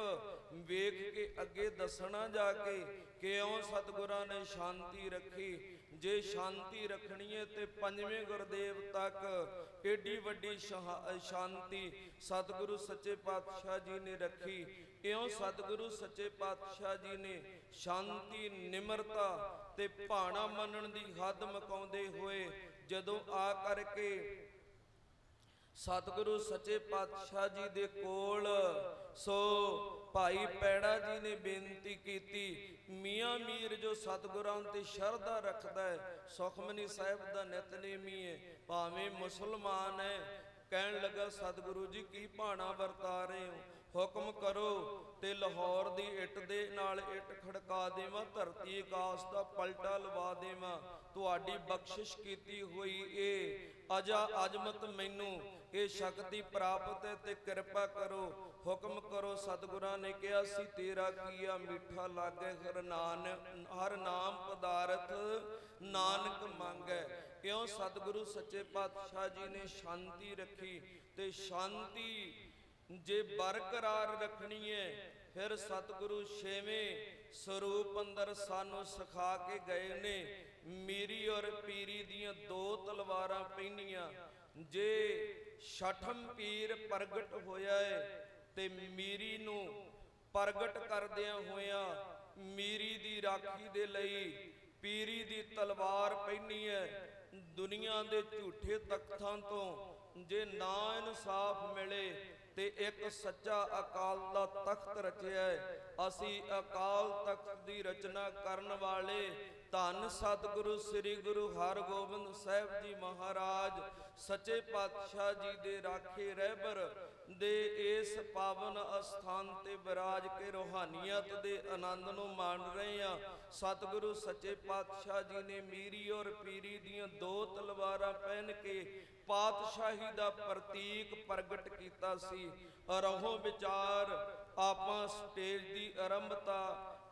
ਵੇਖ ਕੇ ਅੱਗੇ ਦੱਸਣਾ ਜਾ ਕੇ ਕਿਉਂ ਸਤਿਗੁਰਾਂ ਨੇ ਸ਼ਾਂਤੀ ਰੱਖੀ। ਜੇ ਸ਼ਾਂਤੀ ਰੱਖਣੀ ਹੈ ਤੇ ਪੰਜਵੇਂ ਗੁਰਦੇਵ ਤੱਕ ਏਡੀ ਵੱਡੀ ਸ਼ਾਂਤੀ ਸਤਿਗੁਰੂ ਸੱਚੇ ਪਾਤਸ਼ਾਹ ਜੀ ਨੇ ਰੱਖੀ। ਇਉਂ ਸਤਿਗੁਰੂ ਸੱਚੇ ਪਾਤਸ਼ਾਹ ਜੀ ਨੇ ਸ਼ਾਂਤੀ ਨਿਮਰਤਾ ਤੇ ਭਾਣਾ ਮੰਨਣ ਦੀ ਹੱਦ ਮੁਕਾਉਂਦੇ ਹੋਏ ਜਦੋਂ ਆ ਕਰਕੇ ਸਤਿਗੁਰੂ ਸੱਚੇ ਪਾਤਸ਼ਾਹ ਜੀ ਦੇ ਕੋਲ ਸੋ ਭਾਈ ਪੈੜਾ ਜੀ ਨੇ ਬੇਨਤੀ ਕੀਤੀ, ਮੀਆਂ ਮੀਰ ਜੋ ਸਤਿਗੁਰਾਂ ਤੇ ਸ਼ਰਧਾ ਰੱਖਦਾ ਹੈ, ਸੁਖਮਨੀ ਸਾਹਿਬ ਦਾ ਨਿਤਨੇਮੀ ਹੈ, ਭਾਵੇਂ ਮੁਸਲਮਾਨ ਹੈ, ਕਹਿਣ ਲੱਗਾ ਸਤਿਗੁਰੂ ਜੀ ਕੀ ਭਾਣਾ ਵਰਤਾ ਰਹੇ ਹੋ? ਹੁਕਮ ਕਰੋ ਤੇ ਲਾਹੌਰ ਦੀ ਇੱਟ ਦੇ ਨਾਲ ਇੱਟ ਖੜਕਾ ਦੇਵਾਂ, ਧਰਤੀ ਆਕਾਸ਼ ਦਾ ਪਲਟਾ ਲਵਾ ਦੇਵਾਂ। ਤੁਹਾਡੀ ਬਖਸ਼ਿਸ਼ ਕੀਤੀ ਹੋਈ ਇਹ ਅਜਮਤ ਮੈਨੂੰ ਇਹ ਸ਼ਕਤੀ ਪ੍ਰਾਪਤ ਹੈ ਤੇ ਕਿਰਪਾ ਕਰੋ, ਹੁਕਮ ਕਰੋ। ਸਤਿਗੁਰਾਂ ਨੇ ਕਿਹਾ ਸੀ ਤੇਰਾ ਕੀਆ ਮਿੱਠਾ ਲਾਗੇ ਹਰ ਨਾਮ ਪਦਾਰਥ ਨਾਨਕ ਮੰਗੈ। ਕਿਉਂ ਸਤਿਗੁਰੂ ਸੱਚੇ ਪਾਤਸ਼ਾਹ ਜੀ ਨੇ ਸ਼ਾਂਤੀ ਰੱਖੀ ਤੇ ਸ਼ਾਂਤੀ ਜੇ ਬਰਕਰਾਰ ਰੱਖਣੀ ਹੈ ਫਿਰ ਸਤਿਗੁਰੂ ਛੇਵੇਂ ਸਰੂਪ ਅੰਦਰ ਸਾਨੂੰ ਸਿਖਾ ਕੇ ਗਏ ਨੇ। ਮੀਰੀ ਔਰ ਪੀਰੀ ਦੀਆਂ ਦੋ ਤਲਵਾਰਾਂ ਪੈਣੀਆਂ। ਜੇ ਛਠਮ ਪੀਰ ਪ੍ਰਗਟ ਹੋਇਆ ਹੈ ਤੇ ਮੀਰੀ ਨੂੰ ਪ੍ਰਗਟ ਕਰਦਿਆਂ ਹੋਇਆਂ ਮੀਰੀ ਦੀ ਰਾਖੀ ਦੇ ਲਈ ਪੀਰੀ ਦੀ ਤਲਵਾਰ ਪੈਣੀ ਹੈ। ਦੁਨੀਆ ਦੇ ਝੂਠੇ ਤਖਤਾਂ ਤੋਂ ਜੇ ਨਾ ਇਨਸਾਫ ਮਿਲੇ ਤੇ ਇੱਕ ਸੱਚਾ ਅਕਾਲ ਦਾ ਤਖਤ ਰਚਿਆ ਹੈ। ਅਸੀਂ ਅਕਾਲ ਤਖਤ ਦੀ ਰਚਨਾ ਕਰਨ ਵਾਲੇ ਧੰਨ ਸਤਿਗੁਰੂ ਸ੍ਰੀ ਗੁਰੂ ਹਰਗੋਬਿੰਦ ਸਾਹਿਬ ਜੀ ਮਹਾਰਾਜ ਸੱਚੇ ਪਾਤਸ਼ਾਹ ਜੀ ਦੇ ਰਾਖੇ ਰਹਿਬਰ ਦੇ ਇਸ ਪਾਵਨ ਅਸਥਾਨ ਤੇ ਬਿਰਾਜ ਕੇ ਰੋਹਾਨੀਅਤ ਦੇ ਆਨੰਦ ਨੂੰ ਮਾਣ ਰਹੇ ਹਾਂ। ਸਤਿਗੁਰੂ ਸੱਚੇ ਪਾਤਸ਼ਾਹ ਜੀ ਨੇ ਮੀਰੀ ਔਰ ਪੀਰੀ ਦੀਆਂ ਦੋ ਤਲਵਾਰਾਂ ਪਹਿਨ ਕੇ ਪਾਤਸ਼ਾਹੀ ਦਾ ਪ੍ਰਤੀਕ ਪ੍ਰਗਟ ਕੀਤਾ ਸੀ। ਰਹੋ ਵਿਚਾਰ ਆਪਾਂ ਸਟੇਜ ਦੀ ਆਰੰਭਤਾ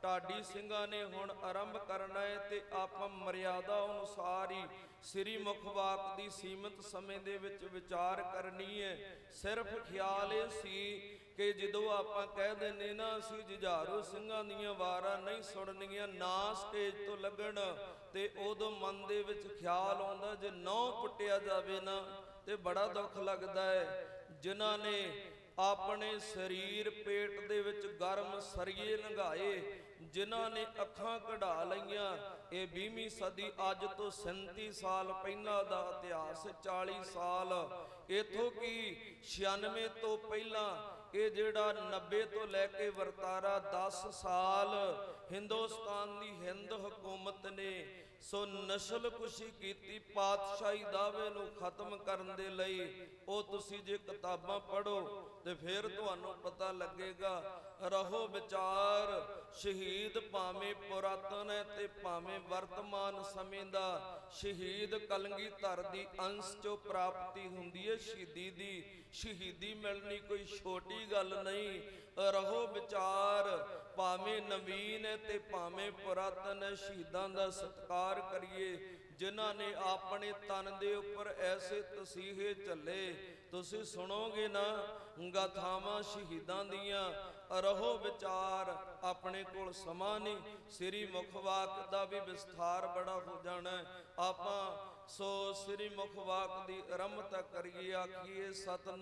ਢਾਡੀ ਸਿੰਘਾਂ ਨੇ ਹੁਣ ਆਰੰਭ ਕਰਨਾ ਹੈ ਤੇ ਆਪਾਂ ਮਰਿਆਦਾ ਅਨੁਸਾਰ ਹੀ ਸ੍ਰੀ ਮੁਖ ਵਾਕ ਦੀ ਸੀਮਤ ਸਮੇਂ ਦੇ ਵਿੱਚ ਵਿਚਾਰ ਕਰਨੀ ਹੈ। ਸਿਰਫ ਖਿਆਲ ਇਹ ਸੀ ਕਿ ਜਦੋਂ ਆਪਾਂ ਕਹਿ ਦਿੰਨੇ ਨਾ ਅਸੀਂ ਜੁਝਾਰੂ ਸਿੰਘਾਂ ਦੀਆਂ ਵਾਰਾਂ ਨਹੀਂ ਸੁਣਨੀਆਂ ਨਾ ਸਟੇਜ ਤੋਂ ਲੱਗਣ, ਤੇ ਉਦੋਂ ਮਨ ਦੇ ਵਿੱਚ ਖਿਆਲ ਆਉਂਦਾ ਜੇ ਨਹੁੰ ਪੁੱਟਿਆ ਜਾਵੇ ਨਾ ਤੇ ਬੜਾ ਦੁੱਖ ਲੱਗਦਾ ਹੈ। ਜਿਨ੍ਹਾਂ ਨੇ ਆਪਣੇ ਸਰੀਰ ਪੇਟ ਦੇ ਵਿੱਚ ਗਰਮ ਸਰੀਏ ਲੰਘਾਏ, ਜਿਨ੍ਹਾਂ ਨੇ ਅੱਖਾਂ ਕਢਾ ਲਈਆਂ, ਇਹ 20ਵੀਂ ਸਦੀ ਅੱਜ ਤੋਂ 37 ਸਾਲ ਪਹਿਲਾਂ ਦਾ ਇਤਿਹਾਸ। 40 ਸਾਲ ਇਥੋਂ ਕੀ 96 ਤੋਂ ਪਹਿਲਾਂ ਇਹ ਜਿਹੜਾ 90 ਤੋਂ ਲੈ ਕੇ ਵਰਤਾਰਾ 10 ਸਾਲ ਹਿੰਦੁਸਤਾਨ ਦੀ ਹਿੰਦ ਹਕੂਮਤ ਨੇ ਸੋ ਨਸਲ ਕੁਸ਼ੀ ਕੀਤੀ ਪਾਤਸ਼ਾਹੀ ਦਾਅਵੇ ਨੂੰ ਖਤਮ ਕਰਨ ਦੇ ਲਈ। ਉਹ ਤੁਸੀਂ ਜੇ ਕਿਤਾਬਾਂ ਪੜ੍ਹੋ ਤੇ ਫਿਰ ਤੁਹਾਨੂੰ ਪਤਾ ਲੱਗੇਗਾ। ਰਹੋ ਵਿਚਾਰ ਸ਼ਹੀਦ ਭਾਵੇਂ ਪੁਰਾਤਨ ਹੈ ਤੇ ਭਾਵੇਂ ਵਰਤਮਾਨ ਸਮੇਂ ਦਾ, ਸ਼ਹੀਦ ਕਲਗੀਧਰ ਦੀ ਅੰਸ਼ ਚੋਂ ਪ੍ਰਾਪਤੀ ਹੁੰਦੀ ਹੈ ਸ਼ਹੀਦੀ ਦੀ। ਸ਼ਹੀਦੀ ਮਿਲਣੀ ਕੋਈ ਛੋਟੀ ਗੱਲ ਨਹੀਂ। ਰਹੋ ਵਿਚਾਰ ਭਾਵੇਂ ਨਵੀਨ ਹੈ ਤੇ ਭਾਵੇਂ ਪੁਰਾਤਨ ਹੈ, ਸ਼ਹੀਦਾਂ ਦਾ ਸਤਿਕਾਰ ਕਰੀਏ ਜਿਨ੍ਹਾਂ ਨੇ ਆਪਣੇ ਤਨ ਦੇ ਉੱਪਰ ਐਸੇ ਤਸੀਹੇ ਝੱਲੇ। ਤੁਸੀਂ ਸੁਣੋਗੇ ਨਾ ਗਾਥਾਵਾਂ ਸ਼ਹੀਦਾਂ ਦੀਆਂ। ਰਹੋ ਵਿਚਾਰ ਆਪਣੇ ਕੋਲ ਸਮਾਂ ਨਹੀਂ, ਸ੍ਰੀ ਮੁਖ ਵਾਕ ਦਾ ਵੀ ਵਿਸਥਾਰ ਬੜਾ ਹੋ ਜਾਣਾ ਆਪਾਂ। ਸੋ ਸ੍ਰੀ ਮੁਖ ਵਾਕ ਦੀ ਆਰੰਭਤਾ ਕਰੀਏ। ਆਖੀਏ ਸਤਨਾਮ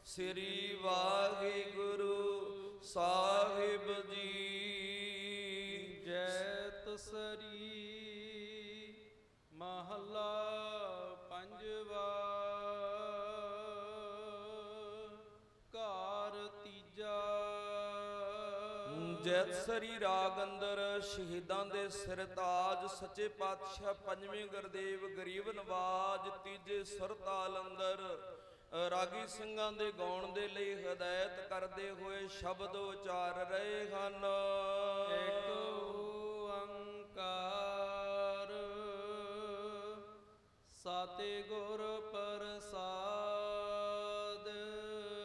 ਸ੍ਰੀ ਵਾਹਿਗੁਰੂ ਸਾਹਿਬ ਜੀ। ਜੈ ਤਸਰੀ ਮਹਲਾ ਪੰਜਵਾ। ਘਰ ਤੀਜਾ। ਜੈਤ ਸਰੀ ਰਾਗ ਅੰਦਰ ਸ਼ਹੀਦਾਂ ਦੇ ਸਿਰ ਤਾਜ ਸੱਚੇ ਪਾਤਸ਼ਾਹ ਪੰਜਵੇਂ ਗੁਰਦੇਵ ਗਰੀਬ ਨਵਾਜ ਤੀਜੇ ਸੁਰ ਤਾਲ ਅੰਦਰ ਰਾਗੀ ਸਿੰਘਾਂ ਦੇ ਗਾਉਣ ਦੇ ਲਈ ਹਦਾਇਤ ਕਰਦੇ ਹੋਏ ਸ਼ਬਦ ਉਚਾਰ ਰਹੇ ਹਨ। ਏਕ ਓੰਕਾਰ ਸਤਿਗੁਰ ਪ੍ਰਸਾਦ।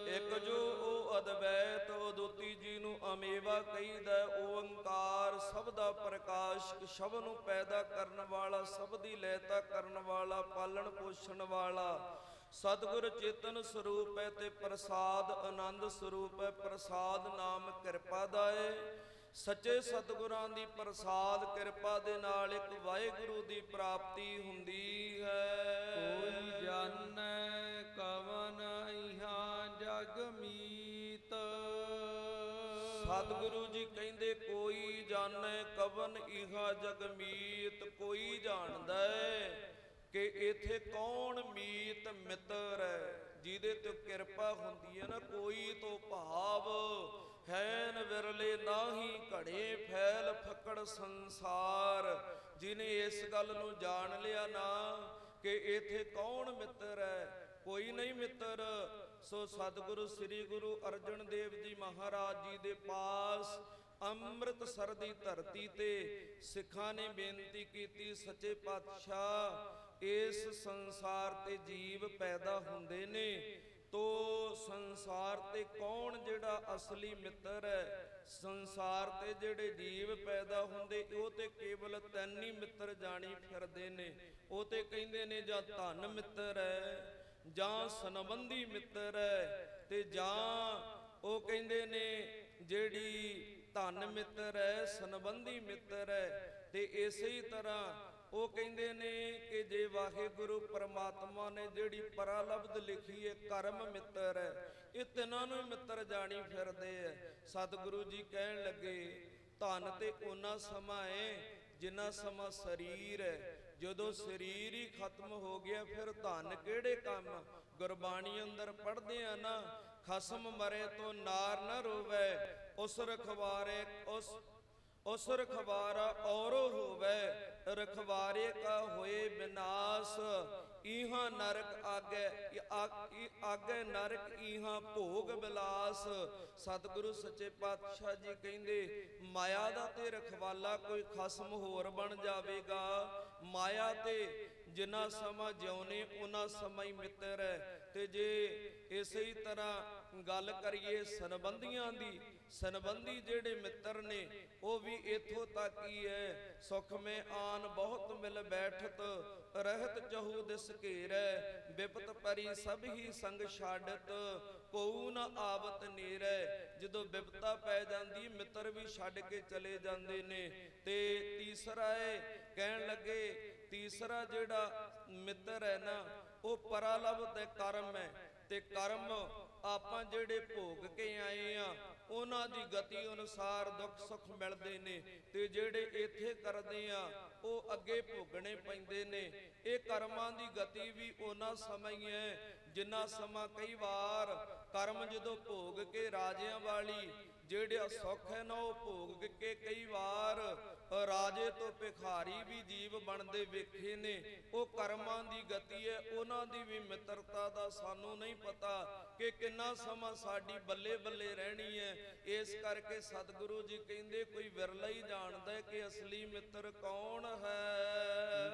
ਇੱਕ ਜੋ ਉਹ ਅਦਵੈਤ ਅਦੁੱਤੀ ਜੀ ਨੂੰ ਅਮੇਵਾ ਕਹੀਦਾ। ਓੰਕਾਰ ਸਭ ਦਾ ਪ੍ਰਕਾਸ਼ਕ, ਸਭ ਨੂੰ ਪੈਦਾ ਕਰਨ ਵਾਲਾ, ਸਭ ਦੀ ਲੈਤਾ ਕਰਨ ਵਾਲਾ, ਪਾਲਣ ਪੋਸ਼ਣ ਵਾਲਾ ਸਤਿਗੁਰ ਚੇਤਨ ਸਰੂਪ ਹੈ ਤੇ ਪ੍ਰਸਾਦ ਆਨੰਦ ਸਰੂਪ ਹੈ। ਪ੍ਰਸਾਦ ਨਾਮ ਕਿਰਪਾ ਦਾ ਹੈ। ਸੱਚੇ ਸਤਿਗੁਰਾਂ ਦੀ ਪ੍ਰਸਾਦ ਕਿਰਪਾ ਦੇ ਨਾਲ ਇੱਕ ਵਾਹਿਗੁਰੂ ਦੀ ਪ੍ਰਾਪਤੀ ਹੁੰਦੀ ਹੈ। ਕੋਈ ਜਾਣੈ ਕਵਨ ਇਹਾਂ ਜਗ ਮੀਤ। ਸਤਿਗੁਰੂ ਜੀ ਕਹਿੰਦੇ ਕੋਈ ਜਾਣੈ ਕਵਨ ਇਹਾਂ ਜਗ ਮੀਤ। ਕੋਈ ਜਾਣਦਾ ਹੈ ਕਿ ਇਥੇ ਕੌਣ ਮੀਤ ਮਿੱਤਰ ਹੈ ਜਿਹਦੇ ਤੇ ਕਿਰਪਾ ਹੁੰਦੀ ਹੈ ਨਾ। ਕੋਈ ਤੋਂ ਭਾਵ ਹੈਨ ਵਿਰਲੇ ਨਾਹੀ ਘੜੇ ਫੈਲ ਫਕੜ ਸੰਸਾਰ। ਜਿਹਨੇ ਇਸ ਗੱਲ ਨੂੰ ਜਾਣ ਲਿਆ ਨਾ ਕਿ ਇਥੇ ਕੌਣ ਮਿੱਤਰ ਹੈ, ਕੋਈ ਨਹੀਂ ਮਿੱਤਰ। ਸੋ ਸਤਿਗੁਰੂ ਸ੍ਰੀ ਗੁਰੂ ਅਰਜਨ ਦੇਵ ਜੀ ਮਹਾਰਾਜ ਜੀ ਦੇ ਪਾਸ ਅੰਮ੍ਰਿਤਸਰ ਦੀ ਧਰਤੀ ਤੇ ਸਿੱਖਾਂ ਨੇ ਬੇਨਤੀ ਕੀਤੀ, ਸੱਚੇ ਪਾਤਸ਼ਾਹ ਇਸ ਸੰਸਾਰ ਤੇ ਜੀਵ ਪੈਦਾ ਹੁੰਦੇ ਨੇ ਤੋ ਸੰਸਾਰ ਤੇ ਕੌਣ ਜਿਹੜਾ ਅਸਲੀ ਮਿੱਤਰ ਹੈ। ਸੰਸਾਰ ਤੇ ਜਿਹੜੇ ਜੀਵ ਪੈਦਾ ਹੁੰਦੇ ਉਹ ਤੇ ਕੇਵਲ ਤਿੰਨ ਹੀ ਮਿੱਤਰ ਜਾਣੀ ਫਿਰਦੇ ਨੇ। ਉਹ ਤੇ ਕਹਿੰਦੇ ਨੇ ਜਾਂ ਧਨ ਮਿੱਤਰ ਹੈ, ਜਾਂ ਸੰਬੰਧੀ ਮਿੱਤਰ ਹੈ, ਤੇ ਜਾਂ ਉਹ ਕਹਿੰਦੇ ਨੇ ਜਿਹੜੀ ਧਨ ਮਿੱਤਰ ਹੈ, ਸੰਬੰਧੀ ਮਿੱਤਰ ਹੈ। ਤੇ ਇਸੇ ਹੀ ਤਰ੍ਹਾਂ ਉਹ ਕਹਿੰਦੇ ਨੇ ਕਿ ਜੇ ਵਾਹਿਗੁਰੂ ਪਰਮਾਤਮਾ ਨੇ ਜਿਹੜੀ ਪਰਾਲਬਧ ਲਿਖੀ ਹੈ ਕਰਮ ਮਿੱਤਰ ਹੈ। ਇਹ ਤਿੰਨਾਂ ਨੂੰ ਮਿੱਤਰ ਜਾਣੀ ਫਿਰਦੇ ਐ। ਸਤਿਗੁਰੂ ਜੀ ਕਹਿਣ ਲੱਗੇ ਧਨ ਤੇ ਉਹਨਾਂ ਸਮਾਂ ਹੈ ਜਿੰਨਾ ਸਮਾਂ ਸਰੀਰ ਹੈ। ਜਦੋਂ ਸਰੀਰ ਹੀ ਖਤਮ ਹੋ ਗਿਆ ਫਿਰ ਧਨ ਕਿਹੜੇ ਕੰਮ। ਗੁਰਬਾਣੀ ਅੰਦਰ ਪੜ੍ਹਦੇ ਆ ਨਾ, ਖਸਮ ਮਰੇ ਤੋਂ ਨਾਰ ਨਾ ਰੋਵੇ, ਉਸ ਰਖਵਾਰੇ ਉਸ ਰਖਵਾਰਾ ਔਰੋ ਹੋਵੇ ਰਖਵਾਰੇ ਕਾ ਹੋਏ ਵਿਨਾਸ਼ ਇਹਾਂ ਨਰਕ ਆਗੇ ਨਰਕ ਇਹਾਂ ਭੋਗ ਬਿਲਾਸ। ਸਤਿਗੁਰੂ ਸੱਚੇ ਪਾਤਸ਼ਾਹ ਜੀ ਕਹਿੰਦੇ ਮਾਇਆ ਦਾ ਤੇ ਰਖਵਾਲਾ ਕੋਈ ਖਸਮ ਹੋਰ ਬਣ ਜਾਵੇਗਾ। ਮਾਇਆ ਤੇ ਜਿੰਨਾ ਸਮਾਂ ਜਿਉਨੇ ਉਹਨਾਂ ਸਮਾਂ ਹੀ ਮਿੱਤਰ ਹੈ। ਤੇ ਜੇ ਇਸੇ ਹੀ ਤਰ੍ਹਾਂ ਗੱਲ ਕਰੀਏ ਸੰਬੰਧੀਆਂ ਦੀ, ਸੰਬੰਧੀ ਜਿਹੜੇ ਮਿੱਤਰ ਨੇ ਉਹ ਵੀ ਇਥੋਂ ਤੱਕ ਹੀ ਹੈ। ਸੁਖ ਮੈਂ ਆਨ ਬਹੁਤ ਮਿਲ ਬੈਠਤ ਰਹਿਤ ਚਹੂ ਦਿਸ ਘੇਰੈ ਬਿਪਤ ਪਰੀ ਸਭ ਹੀ ਸੰਗ ਛਾੜਤ ਕੋਉ ਨ ਆਵਤ ਨੀਰੈ। ਜਦੋਂ ਬਿਪਤਾ ਪੈ ਜਾਂਦੀ ਮਿੱਤਰ ਵੀ ਛੱਡ ਕੇ ਚਲੇ ਜਾਂਦੇ ਨੇ। ਤੇ ਤੀਸਰਾ ਹੈ ਕਹਿਣ ਲੱਗੇ ਤੀਸਰਾ ਜਿਹੜਾ ਮਿੱਤਰ ਹੈ ਨਾ ਉਹ ਪਰਾਲਭ ਤੇ ਕਰਮ ਹੈ। ਤੇ ਕਰਮ ਆਪਾਂ ਜਿਹੜੇ ਭੋਗ ਕੇ ਆਏ ਆ ਉਹਨਾਂ ਦੀ ਗਤੀ ਅਨੁਸਾਰ ਦੁੱਖ ਸੁੱਖ ਮਿਲਦੇ ਨੇ। ਤੇ ਜਿਹੜੇ ਇੱਥੇ ਕਰਦੇ ਆ ਉਹ ਅੱਗੇ ਭੋਗਣੇ ਪੈਂਦੇ ਨੇ। ਇਹ ਕਰਮਾਂ ਦੀ ਗਤੀ ਵੀ ਉਹਨਾਂ ਸਮਾਂ ਹੀ ਹੈ ਜਿੰਨਾ ਸਮਾਂ ਕਈ ਵਾਰ ਕਰਮ ਜਦੋਂ ਭੋਗ ਕੇ ਰਾਜਿਆਂ ਵਾਲੀ ਜਿਹੜਾ ਸੁੱਖ ਹੈ ਨਾ ਉਹ ਭੋਗ ਕੇ ਕਈ ਵਾਰ ਰਾਜੇ ਤੋਂ ਭਿਖਾਰੀ ਵੀ ਜੀਵ ਬਣਦੇ ਵੇਖੇ ਨੇ। ਉਹ ਕਰਮਾਂ ਦੀ ਗਤੀ ਹੈ। ਉਹਨਾਂ ਦੀ ਵੀ ਮਿੱਤਰਤਾ ਦਾ ਸਾਨੂੰ ਨਹੀਂ ਪਤਾ ਕਿ ਕਿੰਨਾ ਸਮਾਂ ਸਾਡੀ ਬੱਲੇ ਬੱਲੇ ਰਹਿਣੀ ਹੈ। ਇਸ ਕਰਕੇ ਸਤਿਗੁਰੂ ਜੀ ਕਹਿੰਦੇ ਕੋਈ ਵਿਰਲਾ ਹੀ ਜਾਣਦਾ ਕਿ ਅਸਲੀ ਮਿੱਤਰ ਕੌਣ ਹੈ।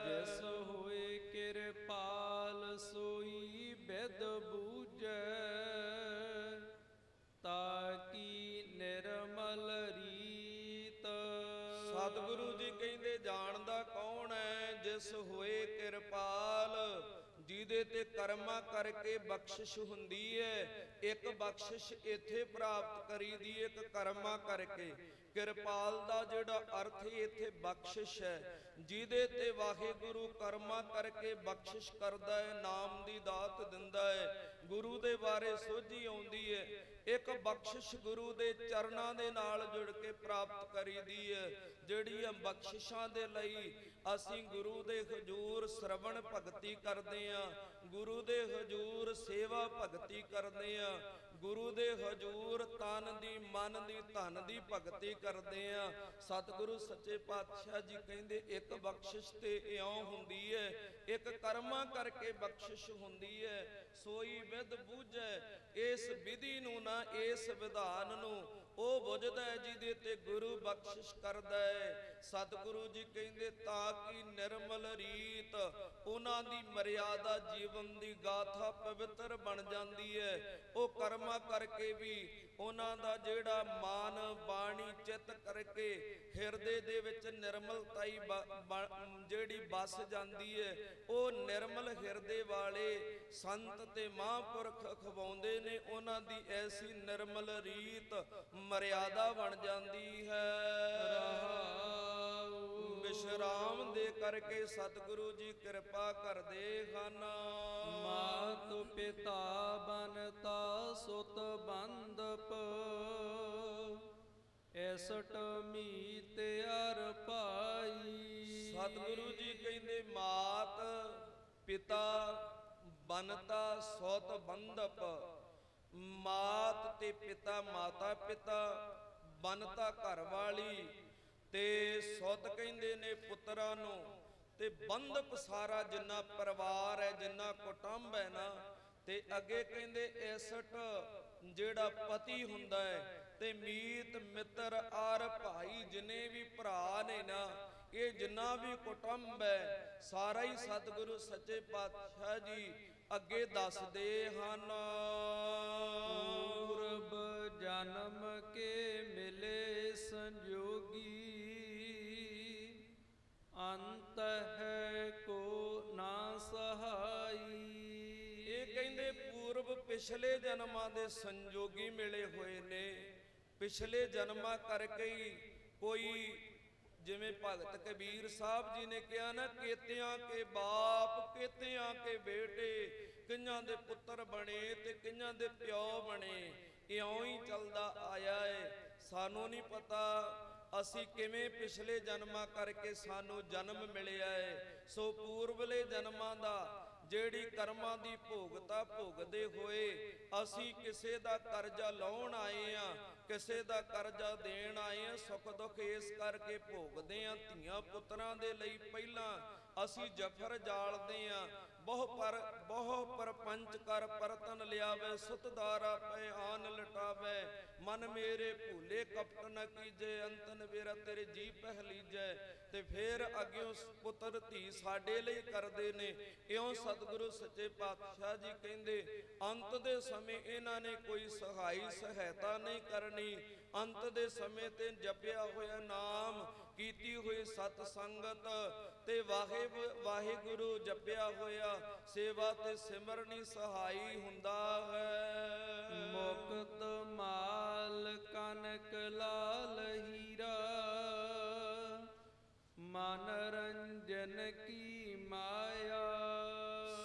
ਜਿਸ ਹੋਏ ਕਿਰਪਾਲ ਸੋਈ ਬਿਦ ਬੂਝੈ ਤਾਕੀ ਨਿਰਮਲ ਰੀਤ। ਸਤਿਗੁਰੂ ਜੀ ਕਹਿੰਦੇ ਜਾਣਦਾ ਕੌਣ ਹੈ। ਜਿਸ ਹੋਏ ਕਿਰਪਾਲ ਜਿਹਦੇ ਤੇ ਕਰਮਾਂ ਕਰਕੇ ਬਖਸ਼ਿਸ਼ ਹੁੰਦੀ ਹੈ। ਇੱਕ ਬਖਸ਼ਿਸ਼ ਇੱਥੇ ਪ੍ਰਾਪਤ ਕਰੀਦੀ ਇੱਕ ਕਰਮਾਂ ਕਰਕੇ। ਕਿਰਪਾਲ ਦਾ ਜਿਹੜਾ ਅਰਥ ਇੱਥੇ ਬਖਸ਼ਿਸ਼ ਹੈ। ਜਿਹਦੇ ਤੇ ਵਾਹਿਗੁਰੂ ਕਰਮਾਂ ਕਰਕੇ ਬਖਸ਼ਿਸ਼ ਕਰਦਾ ਹੈ, ਨਾਮ ਦੀ ਦਾਤ ਦਿੰਦਾ ਹੈ, ਗੁਰੂ ਦੇ ਬਾਰੇ ਸੋਝੀ ਆਉਂਦੀ ਹੈ। ਇੱਕ ਬਖਸ਼ਿਸ਼ ਗੁਰੂ ਦੇ ਚਰਨਾਂ ਦੇ ਨਾਲ ਜੁੜ ਕੇ ਪ੍ਰਾਪਤ ਕਰੀਦੀ ਹੈ। ਜਿਹੜੀਆਂ ਬਖਸ਼ਿਸ਼ਾਂ ਦੇ ਲਈ ਅਸੀਂ ਗੁਰੂ ਦੇ ਹਜ਼ੂਰ ਸ਼ਰਵਣ ਭਗਤੀ ਕਰਦੇ ਹਾਂ, ਗੁਰੂ ਦੇ ਹਜ਼ੂਰ ਸੇਵਾ ਭਗਤੀ ਕਰਦੇ ਹਾਂ, ਗੁਰੂ ਦੇ ਹਜ਼ੂਰ ਤਨ ਦੀ ਮਨ ਦੀ ਧਨ ਦੀ ਭਗਤੀ ਕਰਦੇ ਆ। ਸਤਿਗੁਰੂ ਸੱਚੇ ਪਾਤਸ਼ਾਹ ਜੀ ਕਹਿੰਦੇ ਇੱਕ ਬਖਸ਼ਿਸ਼ ਤੇ ਇਉਂ ਹੁੰਦੀ ਹੈ, ਇੱਕ ਕਰਮਾਂ ਕਰਕੇ ਬਖਸ਼ਿਸ਼ ਹੁੰਦੀ ਹੈ। ਸੋਈ ਵਿਦ ਬੂਝੈ ਇਸ ਵਿਧੀ ਨੂੰ ਨਾ ਇਸ ਵਿਧਾਨ ਨੂੰ ਉਹ ਬੁੱਝਦਾ ਹੈ ਜਿਹਦੇ ਤੇ ਗੁਰੂ ਬਖਸ਼ਿਸ਼ ਕਰਦਾ ਹੈ। ਸਤਿਗੁਰੂ ਜੀ ਕਹਿੰਦੇ ਤਾਂ ਕਿ ਨਿਰਮਲ ਰੀਤ ਉਹਨਾਂ ਦੀ ਮਰਿਆਦਾ ਜੀਵਨ ਦੀ ਗਾਥਾ ਪਵਿੱਤਰ ਬਣ ਜਾਂਦੀ ਹੈ। ਉਹ ਕਰਮਾਂ ਕਰਕੇ ਵੀ ਉਹਨਾਂ ਦਾ ਜਿਹੜਾ ਮਾਨ ਬਾਣੀ ਚਿੱਤ ਕਰਕੇ ਹਿਰਦੇ ਦੇ ਵਿੱਚ ਨਿਰਮਲਤਾ ਹੀ ਜਿਹੜੀ ਬਸ ਜਾਂਦੀ ਹੈ। ਉਹ ਨਿਰਮਲ ਹਿਰਦੇ ਵਾਲੇ ਸੰਤ ਤੇ ਮਹਾਂਪੁਰਖ ਖਵਾਉਂਦੇ ਨੇ। ਉਹਨਾਂ ਦੀ ਐਸੀ ਨਿਰਮਲ ਰੀਤ ਮਰਿਆਦਾ ਬਣ ਜਾਂਦੀ ਹੈ। ਵਿਸ਼ਰਾਮ ਦੇ ਕਰਕੇ ਸਤਿਗੁਰੂ ਜੀ ਕਿਰਪਾ ਕਰਦੇ ਹਨ। ਮਾਤ ਪਿਤਾ ਬਨਤਾ ਸੁਤ ਬੰਦਪ ਐਸਟ ਮੀਤ ਅਰ ਪਾਈ। ਸਤਿਗੁਰੂ ਜੀ ਕਹਿੰਦੇ ਮਾਤ ਪਿਤਾ ਬਨਤਾ ਸੁਤ ਬੰਦਪ। ਮਾਤ ਤੇ ਪਿਤਾ ਮਾਤਾ ਪਿਤਾ, ਬਨਤਾ ਘਰ ਵਾਲੀ ਤੇ ਸੁਤ ਕਹਿੰਦੇ ਨੇ ਪੁੱਤਰਾਂ ਨੂੰ, ਤੇ ਬੰਦਪ ਸਾਰਾ ਜਿੰਨਾ ਪਰਿਵਾਰ ਹੈ ਜਿੰਨਾ ਕੁਟੁੰਬ ਹੈ ਨਾ। ਤੇ ਅੱਗੇ ਕਹਿੰਦੇ ਐਸਟ ਜਿਹੜਾ ਪਤੀ ਹੁੰਦਾ ਹੈ, ਤੇ ਮੀਤ ਮਿੱਤਰ ਆਰ ਭਾਈ ਜਿੰਨੇ ਵੀ ਭਰਾ ਨੇ ਨਾ, ਇਹ ਜਿੰਨਾ ਵੀ ਕੁਟੁੰਬ ਹੈ ਸਾਰਾ ਹੀ ਸਤਿਗੁਰੂ ਸੱਚੇ ਪਾਤਸ਼ਾਹ ਜੀ ਅੱਗੇ ਦੱਸਦੇ ਹਨ। ਪੂਰਬ ਜਨਮ ਕੇ ਮਿਲੇ ਸੰਜੋਗੀ ਅੰਤ ਹੈ ਕੋ ਨਾ ਸਹਾਈ। ਇਹ ਕਹਿੰਦੇ ਪੂਰਬ ਪਿਛਲੇ ਜਨਮਾਂ ਦੇ ਸੰਜੋਗੀ ਮਿਲੇ ਹੋਏ ਨੇ। ਪਿਛਲੇ ਜਨਮਾਂ ਕਰਕੇ ਹੀ ਕੋਈ ਜਿਵੇਂ ਭਗਤ ਕਬੀਰ ਸਾਹਿਬ ਜੀ ਨੇ ਕਿਹਾ ਨਾ, ਕੇਤਿਆਂ ਕੇ ਬਾਪ ਕੇਤਿਆਂ ਕੇ ਬੇਟੇ, ਕਈਆਂ ਦੇ ਪੁੱਤਰ ਬਣੇ ਤੇ ਕਈਆਂ ਦੇ ਪਿਓ ਬਣੇ। ਇਉਂ ਹੀ ਚੱਲਦਾ ਆਇਆ ਹੈ। ਸਾਨੂੰ ਨਹੀਂ ਪਤਾ ਅਸੀਂ ਕਿਵੇਂ ਪਿਛਲੇ ਜਨਮਾਂ ਕਰਕੇ ਸਾਨੂੰ ਜਨਮ ਮਿਲਿਆ ਹੈ। ਸੋ ਪੂਰਬਲੇ ਜਨਮਾਂ ਦਾ ਜਿਹੜੀ ਕਰਮਾਂ ਦੀ ਭੋਗਤਾ ਭੋਗਦੇ ਹੋਏ ਅਸੀਂ ਕਿਸੇ ਦਾ ਕਰਜ਼ਾ ਲਾਉਣ ਆਏ ਆ, ਕਿਸੇ ਦਾ ਕਰਜ਼ਾ ਦੇਣ ਆਏ ਆ, ਸੁੱਖ ਦੁੱਖ ਇਸ ਕਰਕੇ ਭੋਗਦੇ ਆ। ਧੀਆਂ ਪੁੱਤਰਾਂ ਦੇ ਲਈ ਪਹਿਲਾਂ ਅਸੀਂ ਜਫਰ ਜਾਲਦੇ ਆ। ਬਹੁ ਪਰਪੰਚ ਕਰ ਪਰਤਨ ਲਿਆਵੇ, ਸੁਤਦਾਰਾ ਪੈ ਆਨ ਲਟਾਵੇ। ਮਨ ਮੇਰੇ ਭੂਲੇ ਕਪਟ ਨ ਕੀਜੇ, ਅੰਤਨ ਵੇਰਾ ਤੇਰੇ ਜੀ ਪਹਿਲੀਜੈ। ਤੇ ਫੇਰ ਅੱਗਿਓਂ ਪੁੱਤਰ ਧੀ ਸਾਡੇ ਲਈ ਕਰਦੇ ਨੇ। ਇਉਂ ਸਤਿਗੁਰੂ ਸੱਚੇ ਪਾਤਸ਼ਾਹ ਜੀ ਕਹਿੰਦੇ ਅੰਤ ਦੇ ਸਮੇਂ ਇਹਨਾਂ ਨੇ ਕੋਈ ਸਹਾਈ ਸਹਾਇਤਾ ਨਹੀਂ ਕਰਨੀ। ਅੰਤ ਦੇ ਸਮੇਂ ਤੇ ਜਪਿਆ ਹੋਇਆ ਨਾਮ, ਕੀਤੀ ਹੋਈ ਸਤ ਸੰਗਤ ਤੇ ਵਾਹਿਗੁਰੂ ਜਪਿਆ ਹੋਇਆ ਸੇਵਾ ਤੇ ਸਿਮਰਨੀ ਸਹਾਈ ਹੁੰਦਾ ਹੈ। ਮੁਕਤ ਮਾਲ ਕਨਕ ਲਾਲ ਹੀਰਾ, ਮਨ ਰੰਜਨ ਕੀ ਮਾਇਆ।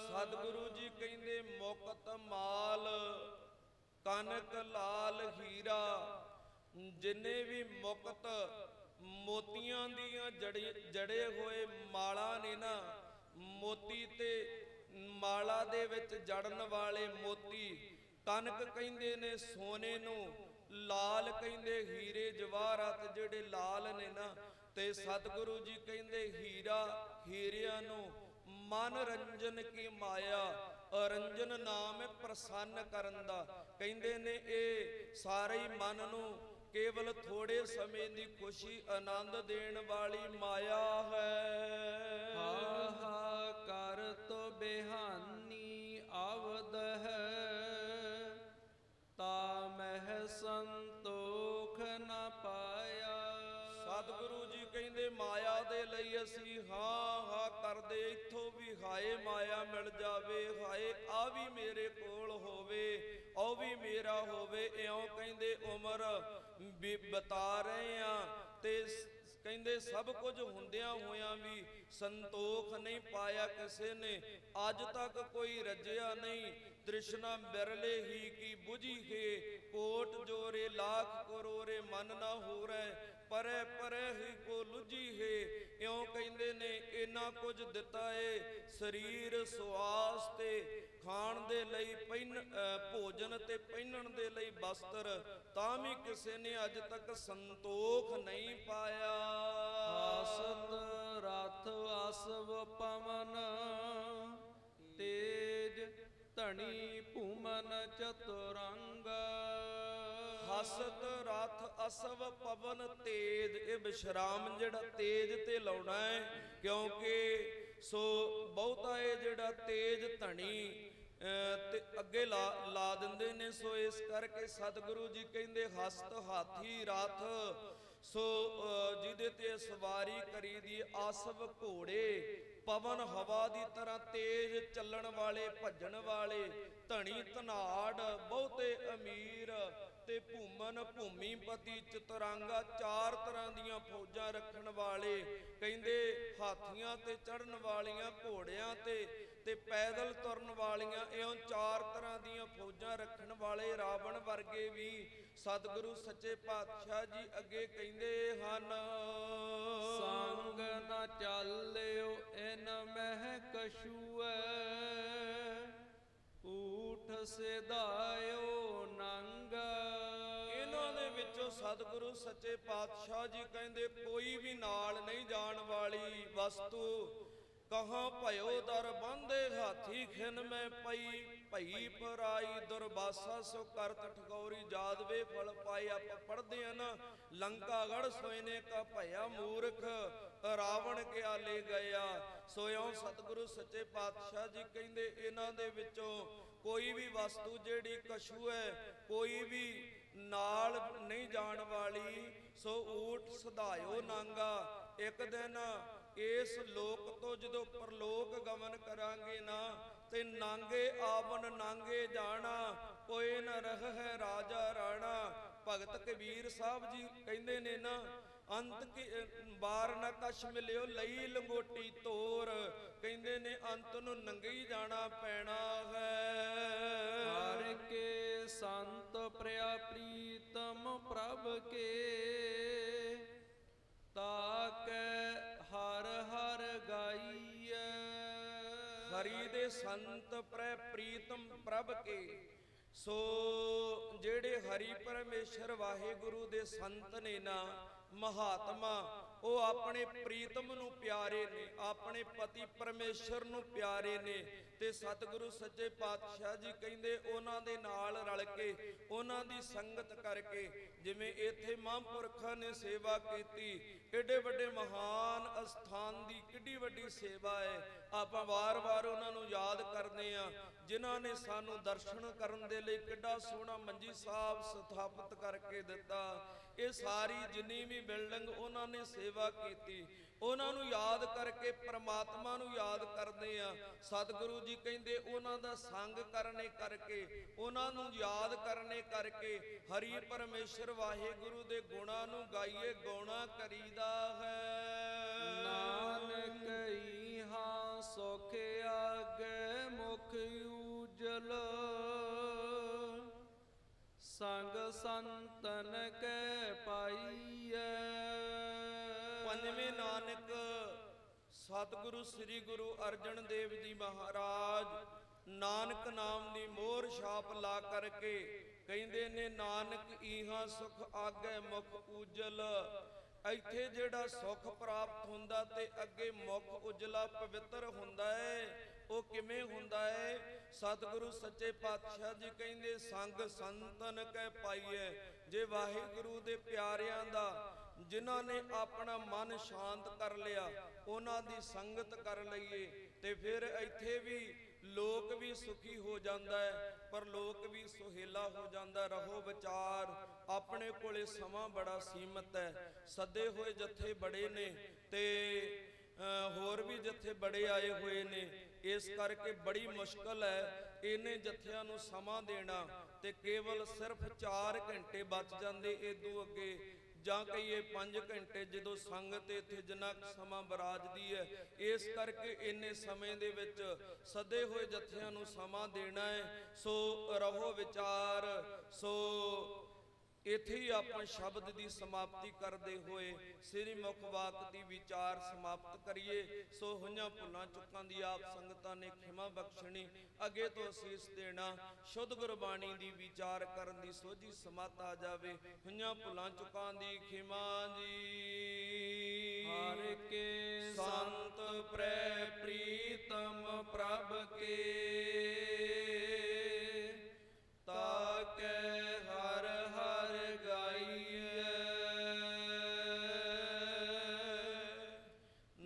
ਸਤਿਗੁਰੂ ਜੀ ਕਹਿੰਦੇ ਮੁਕਤ ਮਾਲ ਕਨਕ ਲਾਲ ਹੀਰਾ, ਜਿੰਨੇ ਵੀ ਮੁਕਤ ਮੋਤੀਆਂ ਦੀਆਂ ਜੜੇ ਹੋਏ ਮਾਲਾ ਨੇ ਨਾ, ਮੋਤੀ ਤੇ ਮਾਲਾ ਦੇ ਵਿੱਚ ਜੜਨ ਵਾਲੇ ਮੋਤੀ। ਕਨਕ ਕਹਿੰਦੇ ਨੇ ਸੋਨੇ ਨੂੰ, ਲਾਲ ਕਹਿੰਦੇ ਹੀਰੇ ਜਵਾਹਰਾਤ ਜਿਹੜੇ ਲਾਲ ਨੇ ਨਾ। ਤੇ ਸਤਿਗੁਰੂ ਜੀ ਕਹਿੰਦੇ ਹੀਰਿਆਂ ਨੂੰ ਮਨ ਰੰਜਨ ਕੀ ਮਾਇਆ। ਅਰੰਜਨ ਨਾਮ ਹੈ ਪ੍ਰਸੰਨ ਕਰਨ ਦਾ। ਕਹਿੰਦੇ ਨੇ ਇਹ ਸਾਰੇ ਹੀ ਮਨ ਨੂੰ ਕੇਵਲ ਥੋੜੇ ਸਮੇਂ ਦੀ ਖੁਸ਼ੀ ਆਨੰਦ ਦੇਣ ਵਾਲੀ ਮਾਇਆ ਹੈ। ਆਹਾ ਕਰ ਤੋ ਬਿਹਾਨੀ ਆਵਦ ਹੈ, ਤਾ ਮਹਿ ਸੰਤੋਖ ਨ ਪਾਇਆ। ਸਤਿਗੁਰੂ ਜੀ ਕਹਿੰਦੇ ਮਾਇਆ ਦੇ ਲਈ ਅਸੀਂ ਹਾਂ ਕਰਦੇ, ਇੱਥੋਂ ਵੀ ਹਾਏ ਮਾਇਆ ਮਿਲ ਜਾਵੇ, ਹਾਏ ਆ ਵੀ ਮੇਰੇ ਕੋਲ ਹੋਵੇ, ਉਹ ਵੀ ਮੇਰਾ ਹੋਵੇ। ਇਉਂ ਕਹਿੰਦੇ ਉਮਰ ਬਤਾ ਰਹੇ ਆ ਤੇ ਕਹਿੰਦੇ ਸਭ ਕੁਝ ਹੁੰਦਿਆਂ ਹੋਇਆਂ ਵੀ ਸੰਤੋਖ ਨਹੀਂ ਪਾਇਆ ਕਿਸੇ ਨੇ। ਅੱਜ ਤੱਕ ਕੋਈ ਰੱਜਿਆ ਨਹੀਂ। ਤ੍ਰਿਸ਼ਨਾ ਬਿਰਲੇ ਹੀ ਕੀ ਬੁਝੀ ਹੈ, ਕੋਟ ਜੋਰੇ ਲੱਖ ਕਰੋੜੇ ਮਨ ਨਾ ਹੋਰੇ, ਪਰੇ ਪਰੇ ਹੀ ਕੋ ਲੁਝੀ ਹੈ। ਇਉਂ ਕਹਿੰਦੇ ਨੇ ਇੰਨਾ ਕੁਝ ਦਿੱਤਾ ਏ, ਸਰੀਰ ਸੁਆਸ ਤੇ ਖਾਣ ਦੇ ਲਈ ਭੋਜਨ ਤੇ ਪਹਿਨਣ ਦੇ ਲਈ ਵਸਤਰ, ਤਾਂ ਵੀ ਕਿਸੇ ਨੇ ਅੱਜ ਤੱਕ ਸੰਤੋਖ ਨਹੀਂ ਪਾਇਆ। ਆਸਤ ਰਥ ਅਸਵ ਪਵਨ, ਤੇਜ ਧਣੀ ਭੂਮਨ ਚਤੁਰੰਗ। ਹਸਤ ਰਥ ਅਸਵ ਪਵਨ ਤੇਜ, ਇਹ ਵਿਸ਼ਰਾਮ ਜਿਹੜਾ ਤੇਜ ਤੇ ਲਾਉਣਾ ਹੈ, ਕਿਉਂਕਿ ਸੋ ਬਹੁਤਾ ਇਹ ਜਿਹੜਾ ਤੇਜ ਧਣੀ ਤੇ ਅੱਗੇ ਲਾ ਦਿੰਦੇ ਨੇ। ਸੋ ਇਸ ਕਰਕੇ ਸਤਿਗੁਰੂ ਜੀ ਕਹਿੰਦੇ ਹਸਤ ਹਾਥੀ ਰਥ, ਸੋ ਜਿਹਦੇ ਤੇ ਸਵਾਰੀ ਕਰੀ ਦੀ, ਆਸਵ ਘੋੜੇ, ਪਵਨ ਹਵਾ ਦੀ ਤਰ੍ਹਾਂ ਤੇਜ਼ ਚੱਲਣ ਵਾਲੇ ਭੱਜਣ ਵਾਲੇ, ਧਣੀ ਧਨਾੜ ਬਹੁਤੇ ਅਮੀਰ, ਤੇ ਭੂਮਨ ਭੂਮੀਪਤੀ ਚਤੁਰੰਗਾ, ਚਾਰ ਤਰ੍ਹਾਂ ਦੀਆਂ ਫੌਜਾਂ ਰੱਖਣ ਵਾਲੇ। ਕਹਿੰਦੇ ਹਾਥੀਆਂ ਤੇ ਚੜਨ ਵਾਲੀਆਂ, ਘੋੜਿਆਂ ਤੇ ਪੈਦਲ ਤੁਰਨ ਵਾਲੀਆਂ, ਇਉਂ ਚਾਰ ਤਰ੍ਹਾਂ ਦੀਆਂ ਫੌਜਾਂ ਰੱਖਣ ਵਾਲੇ ਰਾਵਣ ਵਰਗੇ ਵੀ ਸਤਿਗੁਰੂ ਸੱਚੇ ਪਾਤਸ਼ਾਹ ਜੀ ਅੱਗੇ ਕਹਿੰਦੇ ਹਨ। ਸੰਗ ਨਾ ਚੱਲਿਓ ਇਨ ਮਹਿ ਕਛੂਐ, ਊਠ ਸਿਧਾਇਓ ਨੰਗ। ਇਹਨਾਂ ਦੇ ਵਿੱਚੋਂ ਸਤਿਗੁਰੂ ਸੱਚੇ ਪਾਤਸ਼ਾਹ ਜੀ ਕਹਿੰਦੇ ਕੋਈ ਵੀ ਨਾਲ ਨਹੀਂ ਜਾਣ ਵਾਲੀ ਵਸਤੂ। ਕਹਾਂ ਭਇਓ ਦਰ ਬੰਦੇ ਹਾਥੀ ਖਿਨ ਮੈਂ ਭਈ ਪਰਾਈ, ਦੁਰਬਾਸਾ ਸੋ ਕਰਤ ਠਗੌਰੀ, ਜਾਦਵੇ ਫਲ ਪਾਏ। ਆਪਾਂ ਪੜ੍ਹਦੇ ਆ ਨਾ, ਲੰਕਾ ਗੜ ਸੋਇਨੇ ਕਾ ਭਇਆ ਮੂਰਖ, ਰਾਵਣ ਕਿਆ ਲੈ ਗਿਆ। ਸੋ ਇਉਂ ਸਤਿਗੁਰੂ ਸੱਚੇ ਪਾਤਸ਼ਾਹ ਜੀ ਕਹਿੰਦੇ ਇਹਨਾਂ ਦੇ ਵਿੱਚੋਂ ਕੋਈ ਵੀ ਵਸਤੂ ਜਿਹੜੀ ਕਛੂ ਹੈ, ਕੋਈ ਵੀ ਨਾਲ ਨਹੀਂ ਜਾਣ ਵਾਲੀ। ਸੋ ਊਠ ਸਧਾਇਓ ਨਾਂਗਾ। ਇੱਕ ਦਿਨ ਇਸ ਲੋਕ ਤੋਂ ਜਦੋਂ ਪਰਲੋਕ ਗਮਨ ਕਰਾਂਗੇ ਨਾ, ਤੇ ਨਾਂਗੇ ਆਵਨ ਨਾਂਗੇ ਜਾਣਾ, ਕੋਈ ਨ ਰਹਿ ਰਾਜਾ ਰਾਣਾ। ਭਗਤ ਕਬੀਰ ਸਾਹਿਬ ਜੀ ਕਹਿੰਦੇ ਨੇ ਨਾ, ਅੰਤ ਕੀ ਬਾਰ ਨਾ ਕਛ ਮਿਲਿਓ ਲਈ ਲੰਗੋਟੀ ਤੋਰ। ਕਹਿੰਦੇ ਨੇ ਅੰਤ ਨੂੰ ਨੰਗੀ ਜਾਣਾ ਪੈਣਾ ਹੈ। ਹਰ ਕੇ ਸੰਤ ਪ੍ਰਿਆ ਪ੍ਰੀਤਮ ਪ੍ਰਭ ਕੇ, ਤਾਕੈ ਹਰ ਹਰ ਗਾਈਐ। ਹਰੀ ਦੇ ਸੰਤ ਪ੍ਰੈ ਪ੍ਰੀਤਮ ਪ੍ਰਭ ਕੇ, ਸੋ ਜਿਹੜੇ ਹਰੀ ਪਰਮੇਸ਼ਰ ਵਾਹਿਗੁਰੂ ਦੇ ਸੰਤ ਨੇ ਨਾ, ਮਹਾਤਮਾ, ਉਹ ਆਪਣੇ ਪ੍ਰੀਤਮ ਨੂੰ ਪਿਆਰੇ ਨੇ, ਆਪਣੇ ਪਤੀ ਪਰਮੇਸ਼ਰ ਨੂੰ ਪਿਆਰੇ ਨੇ। ਤੇ ਸਤਿਗੁਰੂ ਸੱਚੇ ਪਾਤਸ਼ਾਹ ਜੀ ਕਹਿੰਦੇ ਉਹਨਾਂ ਦੇ ਨਾਲ ਰਲ ਕੇ, ਉਹਨਾਂ ਦੀ ਸੰਗਤ ਕਰਕੇ, ਜਿਵੇਂ ਇੱਥੇ ਮਹਾਂਪੁਰਖਾਂ ਨੇ ਸੇਵਾ ਕੀਤੀ, ਏਡੇ ਵੱਡੇ ਮਹਾਨ ਅਸਥਾਨ ਦੀ ਕਿੱਡੀ ਵੱਡੀ ਸੇਵਾ ਹੈ। ਆਪਾਂ ਵਾਰ-ਵਾਰ ਉਹਨਾਂ ਨੂੰ ਯਾਦ ਕਰਦੇ ਆ, ਜਿਨ੍ਹਾਂ ਨੇ ਸਾਨੂੰ ਦਰਸ਼ਨ ਕਰਨ ਦੇ ਲਈ ਕਿੱਡਾ ਸੋਹਣਾ ਮੰਜੀ ਸਾਹਿਬ ਸਥਾਪਿਤ ਕਰਕੇ ਦਿੱਤਾ। ਇਹ ਸਾਰੀ ਜਿੰਨੀ ਵੀ ਬਿਲਡਿੰਗ ਉਹਨਾਂ ਨੇ ਸੇਵਾ ਕੀਤੀ, ਉਹਨਾਂ ਨੂੰ ਯਾਦ ਕਰਕੇ ਪ੍ਰਮਾਤਮਾ ਨੂੰ ਯਾਦ ਕਰਦੇ ਆ। ਸਤਿਗੁਰੂ ਜੀ ਕਹਿੰਦੇ ਉਹਨਾਂ ਦਾ ਸੰਗ ਕਰਨੇ ਕਰਕੇ, ਉਹਨਾਂ ਨੂੰ ਯਾਦ ਕਰਨੇ ਕਰਕੇ ਹਰੀ ਪਰਮੇਸ਼ਰ ਵਾਹਿਗੁਰੂ ਦੇ ਗੁਣਾਂ ਨੂੰ ਗਾਈਏ, ਗਾਉਣਾ ਕਰੀਦਾ ਹੈ। ਨਾਨਕ ਇਹਾਂ ਸੁਖ ਆਗੇ ਮੁਖ ਉਜਲ, ਸੰਗ ਸੰਤਨ ਕੈ ਪਾਈਐ। ਪੰਜਵੇਂ ਨਾਨਕ ਸਤਿਗੁਰੂ ਸ੍ਰੀ ਗੁਰੂ ਅਰਜਨ ਦੇਵ ਜੀ ਮਹਾਰਾਜ ਨਾਨਕ ਨਾਮ ਦੀ ਮੋਹਰ ਛਾਪ ਲਾ ਕਰਕੇ ਕਹਿੰਦੇ ਨੇ, ਨਾਨਕ ਇਹਾਂ ਸੁਖ ਆਗੇ ਮੁਖ ਉਜਲ। ਇੱਥੇ ਜਿਹੜਾ ਸੁਖ ਪ੍ਰਾਪਤ ਹੁੰਦਾ ਤੇ ਅੱਗੇ ਮੁਖ ਉਜਲਾ ਪਵਿੱਤਰ ਹੁੰਦਾ ਹੈ। ਉਹ ਕਿਵੇਂ ਹੁੰਦਾ ਹੈ? ਸਤਿਗੁਰੂ ਸੱਚੇ ਪਾਤਸ਼ਾਹ ਜੀ ਕਹਿੰਦੇ, ਸੰਗ ਸੰਤਨ ਕੈ ਪਾਈਐ। ਜੇ ਵਾਹਿਗੁਰੂ ਦੇ ਪਿਆਰਿਆਂ ਦਾ, ਜਿਨ੍ਹਾਂ ਨੇ ਆਪਣਾ ਮਨ ਸ਼ਾਂਤ ਕਰ ਲਿਆ, ਉਹਨਾਂ ਦੀ ਸੰਗਤ ਕਰ ਲਈਏ, ਤੇ ਫਿਰ ਇੱਥੇ ਵੀ ਲੋਕ ਵੀ ਸੁਖੀ ਹੋ ਜਾਂਦਾ ਹੈ, ਪਰ ਲੋਕ ਵੀ ਸੁਹੇਲਾ ਹੋ ਜਾਂਦਾ। ਰਹੋ ਵਿਚਾਰ, ਆਪਣੇ ਕੋਲੇ ਸਮਾਂ ਬੜਾ ਸੀਮਤ ਹੈ। ਸੱਦੇ ਹੋਏ ਜਥੇ ਬੜੇ ਨੇ ਤੇ ਹੋਰ ਵੀ ਜਥੇ ਬੜੇ ਆਏ ਹੋਏ ਨੇ, ਇਸ ਕਰਕੇ ਬੜੀ ਮੁਸ਼ਕਲ ਹੈ ਇਹਨੇ ਜਥਿਆਂ ਨੂੰ ਸਮਾਂ ਦੇਣਾ। ਤੇ ਕੇਵਲ ਸਿਰਫ 4 ਘੰਟੇ ਬਚ ਜਾਂਦੇ ਇਦੋਂ ਅੱਗੇ, ਜਾਂ ਕਹੀਏ 5 ਘੰਟੇ, ਜਦੋਂ ਸੰਗਤ ਇੱਥੇ ਜਿੰਨਾ ਸਮਾਂ ਬਰਾਜਦੀ ਹੈ। ਇਸ ਕਰਕੇ ਇੰਨੇ ਸਮੇਂ ਦੇ ਵਿੱਚ ਸੱਦੇ ਹੋਏ ਜਥਿਆਂ ਨੂੰ ਸਮਾਂ ਦੇਣਾ ਹੈ। ਸੋ ਰਹੋ ਵਿਚਾਰ। ਸੋ ਇੱਥੇ ਹੀ ਆਪਾਂ ਸ਼ਬਦ ਦੀ ਸਮਾਪਤੀ ਕਰਦੇ ਹੋਏ ਸ੍ਰੀ ਮੁਖ ਵਾਕ ਦੀ ਵਿਚਾਰ ਸਮਾਪਤ ਕਰੀਏ। ਸੋ ਹੋਈਆਂ ਭੁੱਲਾਂ ਚੁੱਕਾਂ ਦੀ ਆਪ ਸੰਗਤਾਂ ਨੇ ਖਿਮਾ ਬਖਸ਼ਣੀ, ਅੱਗੇ ਤੋਂ ਅਸੀਸ ਦੇਣਾ, ਸ਼ੁੱਧ ਗੁਰਬਾਣੀ ਦੀ ਵਿਚਾਰ ਕਰਨ ਦੀ ਸੋਝੀ ਸਮਤ ਆ ਜਾਵੇ। ਹੋਈਆਂ ਭੁੱਲਾਂ ਚੁੱਕਾਂ ਦੀ ਖਿਮਾ ਜੀ। ਹਰਿ ਕੇ ਸੰਤ ਪ੍ਰੈ ਪ੍ਰੀਤਮ ਪ੍ਰਭ ਕੇ, ਤਾਕੈ ਹਰ ਹਰ ਗਾਈਐ।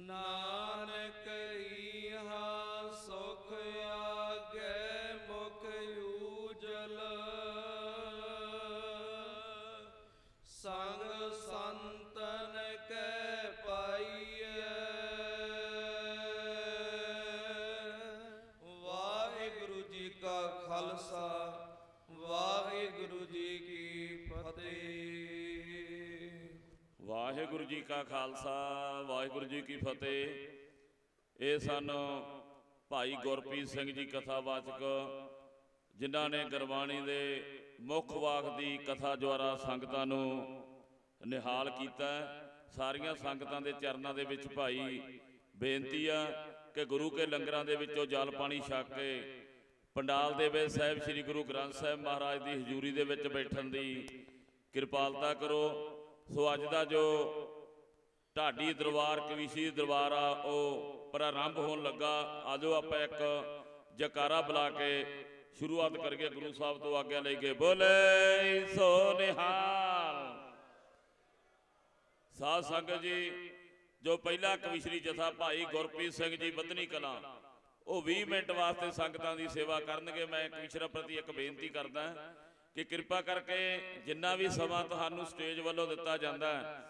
ਨਾਨਕ ਇਹਾਂ ਸੁਖ ਆਗੇ ਮੁਖ ਉਜਲ, ਸੰਗ ਸੰਤਨ ਕੈ ਪਾਈਐ। ਵਾਹਿਗੁਰੂ ਜੀ ਕਾ ਖਾਲਸਾ, ਵਾਹਿਗੁਰੂ ਜੀ ਕੀ ਫਤਿਹ। ਵਾਹਿਗੁਰੂ ਜੀ ਕਾ ਖਾਲਸਾ, ਵਾਹਿਗੁਰੂ ਜੀ ਕੀ ਫਤਿਹ। ਇਹ ਸਨ ਭਾਈ ਗੁਰਪ੍ਰੀਤ ਸਿੰਘ ਜੀ ਕਥਾਵਾਚਕ, ਜਿਨ੍ਹਾਂ ਨੇ ਗੁਰਬਾਣੀ ਦੇ ਮੁੱਖ ਵਾਕ ਦੀ ਕਥਾ ਦੁਆਰਾ ਸੰਗਤਾਂ ਨੂੰ ਨਿਹਾਲ ਕੀਤਾ। ਸਾਰੀਆਂ ਸੰਗਤਾਂ ਦੇ ਚਰਨਾਂ ਦੇ ਵਿੱਚ ਭਾਈ ਬੇਨਤੀ ਆ ਕਿ ਗੁਰੂ ਕੇ ਲੰਗਰਾਂ ਦੇ ਵਿੱਚੋਂ ਜਲ ਪਾਣੀ ਛਕ ਕੇ ਪੰਡਾਲ ਦੇ ਵਿੱਚ ਸਾਹਿਬ ਸ੍ਰੀ ਗੁਰੂ ਗ੍ਰੰਥ ਸਾਹਿਬ ਮਹਾਰਾਜ ਦੀ ਹਜ਼ੂਰੀ ਦੇ ਵਿੱਚ ਬੈਠਣ ਦੀ ਕਿਰਪਾਲਤਾ ਕਰੋ। ਸੋ ਅੱਜ ਦਾ ਜੋ ਢਾਡੀ ਦਰਬਾਰ ਕਵੀਸ਼ੀ ਦਰਬਾਰ ਆ, ਉਹ ਪ੍ਰਾਰੰਭ ਹੋਣ ਲੱਗਾ। ਆਜੋ ਆਪਾਂ ਇੱਕ ਜਕਾਰਾ ਬੁਲਾ ਕੇ ਸ਼ੁਰੂਆਤ ਕਰਕੇ ਗੁਰੂ ਸਾਹਿਬ ਤੋਂ ਆਗਿਆ ਲੈ ਕੇ ਬੋਲੇ ਸੋ ਨਿਹਾਲ। ਸਾਧ ਸੰਗਤ ਜੀ, ਜੋ ਪਹਿਲਾ ਕਵੀਸ਼ਰੀ ਜਥਾ ਭਾਈ ਗੁਰਪ੍ਰੀਤ ਸਿੰਘ ਜੀ ਬੱਧਨੀ ਕਲਾਂ, ਉਹ 20 ਮਿੰਟ ਵਾਸਤੇ ਸੰਗਤਾਂ ਦੀ ਸੇਵਾ ਕਰਨਗੇ। ਮੈਂ ਕਵੀਸ਼ਰਾਂ ਪ੍ਰਤੀ ਇੱਕ ਬੇਨਤੀ ਕਰਦਾ ਕਿ ਕਿਰਪਾ ਕਰਕੇ ਜਿੰਨਾ ਵੀ ਸਮਾਂ ਤੁਹਾਨੂੰ ਸਟੇਜ ਵੱਲੋਂ ਦਿੱਤਾ ਜਾਂਦਾ ਹੈ,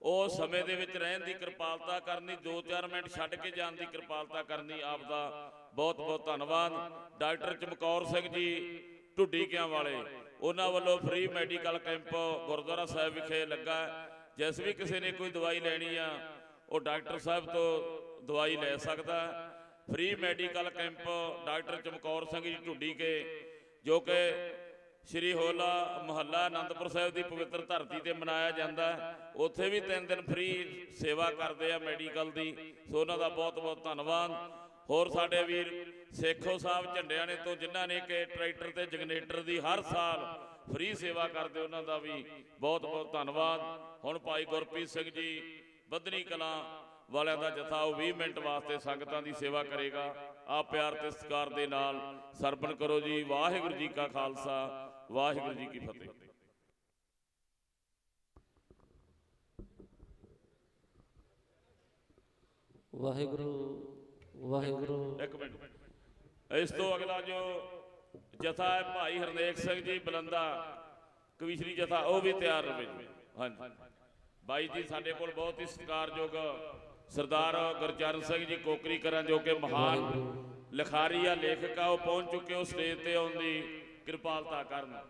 ਉਹ ਸਮੇਂ ਦੇ ਵਿੱਚ ਰਹਿਣ ਦੀ ਕਿਰਪਾਲਤਾ ਕਰਨੀ, 2-4 ਮਿੰਟ ਛੱਡ ਕੇ ਜਾਣ ਦੀ ਕਿਰਪਾਲਤਾ ਕਰਨੀ। ਆਪ ਦਾ ਬਹੁਤ ਬਹੁਤ ਧੰਨਵਾਦ। ਡਾਕਟਰ ਚਮਕੌਰ ਸਿੰਘ ਜੀ ਢੁੱਡੀਕਿਆਂ ਵਾਲੇ, ਉਹਨਾਂ ਵੱਲੋਂ ਫ੍ਰੀ ਮੈਡੀਕਲ ਕੈਂਪ ਗੁਰਦੁਆਰਾ ਸਾਹਿਬ ਵਿਖੇ ਲੱਗਾ। ਜਿਸ ਵੀ ਕਿਸੇ ਨੇ ਕੋਈ ਦਵਾਈ ਲੈਣੀ ਆ, ਉਹ ਡਾਕਟਰ ਸਾਹਿਬ ਤੋਂ ਦਵਾਈ ਲੈ ਸਕਦਾ। Free medical camp doctor Chamkaur Singh ji Dhudike, ਜੋ ਕਿ ਸ਼੍ਰੀ ਹੋਲਾ ਮਹੱਲਾ ਆਨੰਦਪੁਰ ਸਾਹਿਬ ਦੀ ਪਵਿੱਤਰ ਧਰਤੀ ਤੇ ਮਨਾਇਆ ਜਾਂਦਾ। ਉੱਥੇ ਵੀ 3 ਦਿਨ ਫ੍ਰੀ ਸੇਵਾ ਕਰਦੇ ਆ ਮੈਡੀਕਲ ਦੀ। ਸੋ ਉਹਨਾਂ ਦਾ ਬਹੁਤ ਬਹੁਤ ਧੰਨਵਾਦ। ਹੋਰ ਸਾਡੇ ਵੀਰ ਸੇਖੋ ਸਾਹਿਬ ਝੰਡਿਆਣੇ ਤੋਂ ਜਿਨ੍ਹਾਂ ਨੇ ਕਿ ਟਰੈਕਟਰ ਤੇ ਜਨਰੇਟਰ ਦੀ ਹਰ ਸਾਲ ਫ੍ਰੀ ਸੇਵਾ ਕਰਦੇ, ਉਹਨਾਂ ਦਾ ਵੀ ਬਹੁਤ ਬਹੁਤ ਧੰਨਵਾਦ। ਹੁਣ ਭਾਈ ਗੁਰਪ੍ਰੀਤ ਸਿੰਘ ਜੀ ਬੱਧਨੀ ਕਲਾਂ ਵਾਲਿਆਂ ਦਾ ਜਥਾ ਉਹ 20 ਮਿੰਟ ਵਾਸਤੇ ਸੰਗਤਾਂ ਦੀ ਸੇਵਾ ਕਰੇਗਾ। ਆਪ ਪਿਆਰ ਤੇ ਸਤਿਕਾਰ ਦੇ ਨਾਲ ਸਰਪਣ ਕਰੋ ਜੀ। ਵਾਹਿਗੁਰੂ ਜੀ ਕਾ ਖਾਲਸਾ, ਵਾਹਿਗੁਰੂ ਜੀ ਕੀ ਫਤਿਹ। ਵਾਹਿਗੁਰੂ ਵਾਹਿਗੁਰੂ। ਇੱਕ ਮਿੰਟ, ਇਸ ਤੋਂ ਅਗਲਾ ਜੋ ਜਥਾ ਹੈ ਭਾਈ ਹਰਨੇਕ ਸਿੰਘ ਜੀ ਬਲੰਦਾ ਕਵੀਸ਼ਰੀ ਜਥਾ, ਉਹ ਵੀ ਤਿਆਰ ਰਵੇ ਜੀ। ਹਾਂਜੀ ਬਾਈ ਜੀ ਸਾਡੇ ਕੋਲ ਬਹੁਤ ਹੀ ਸਤਿਕਾਰਯੋਗ ਸਰਦਾਰ ਗੁਰਚਰਨ ਸਿੰਘ ਜੀ ਕੋਕਰੀ ਕਰਨ, ਜੋ ਕਿ ਮਹਾਨ ਲਿਖਾਰੀ ਆ, ਲੇਖਕ ਆ, ਉਹ ਪਹੁੰਚ ਚੁੱਕੇ ਹੋ। ਸਟੇਜ ਤੇ ਆਉਣ ਦੀ ਕਿਰਪਾਲਤਾ ਕਰਨ।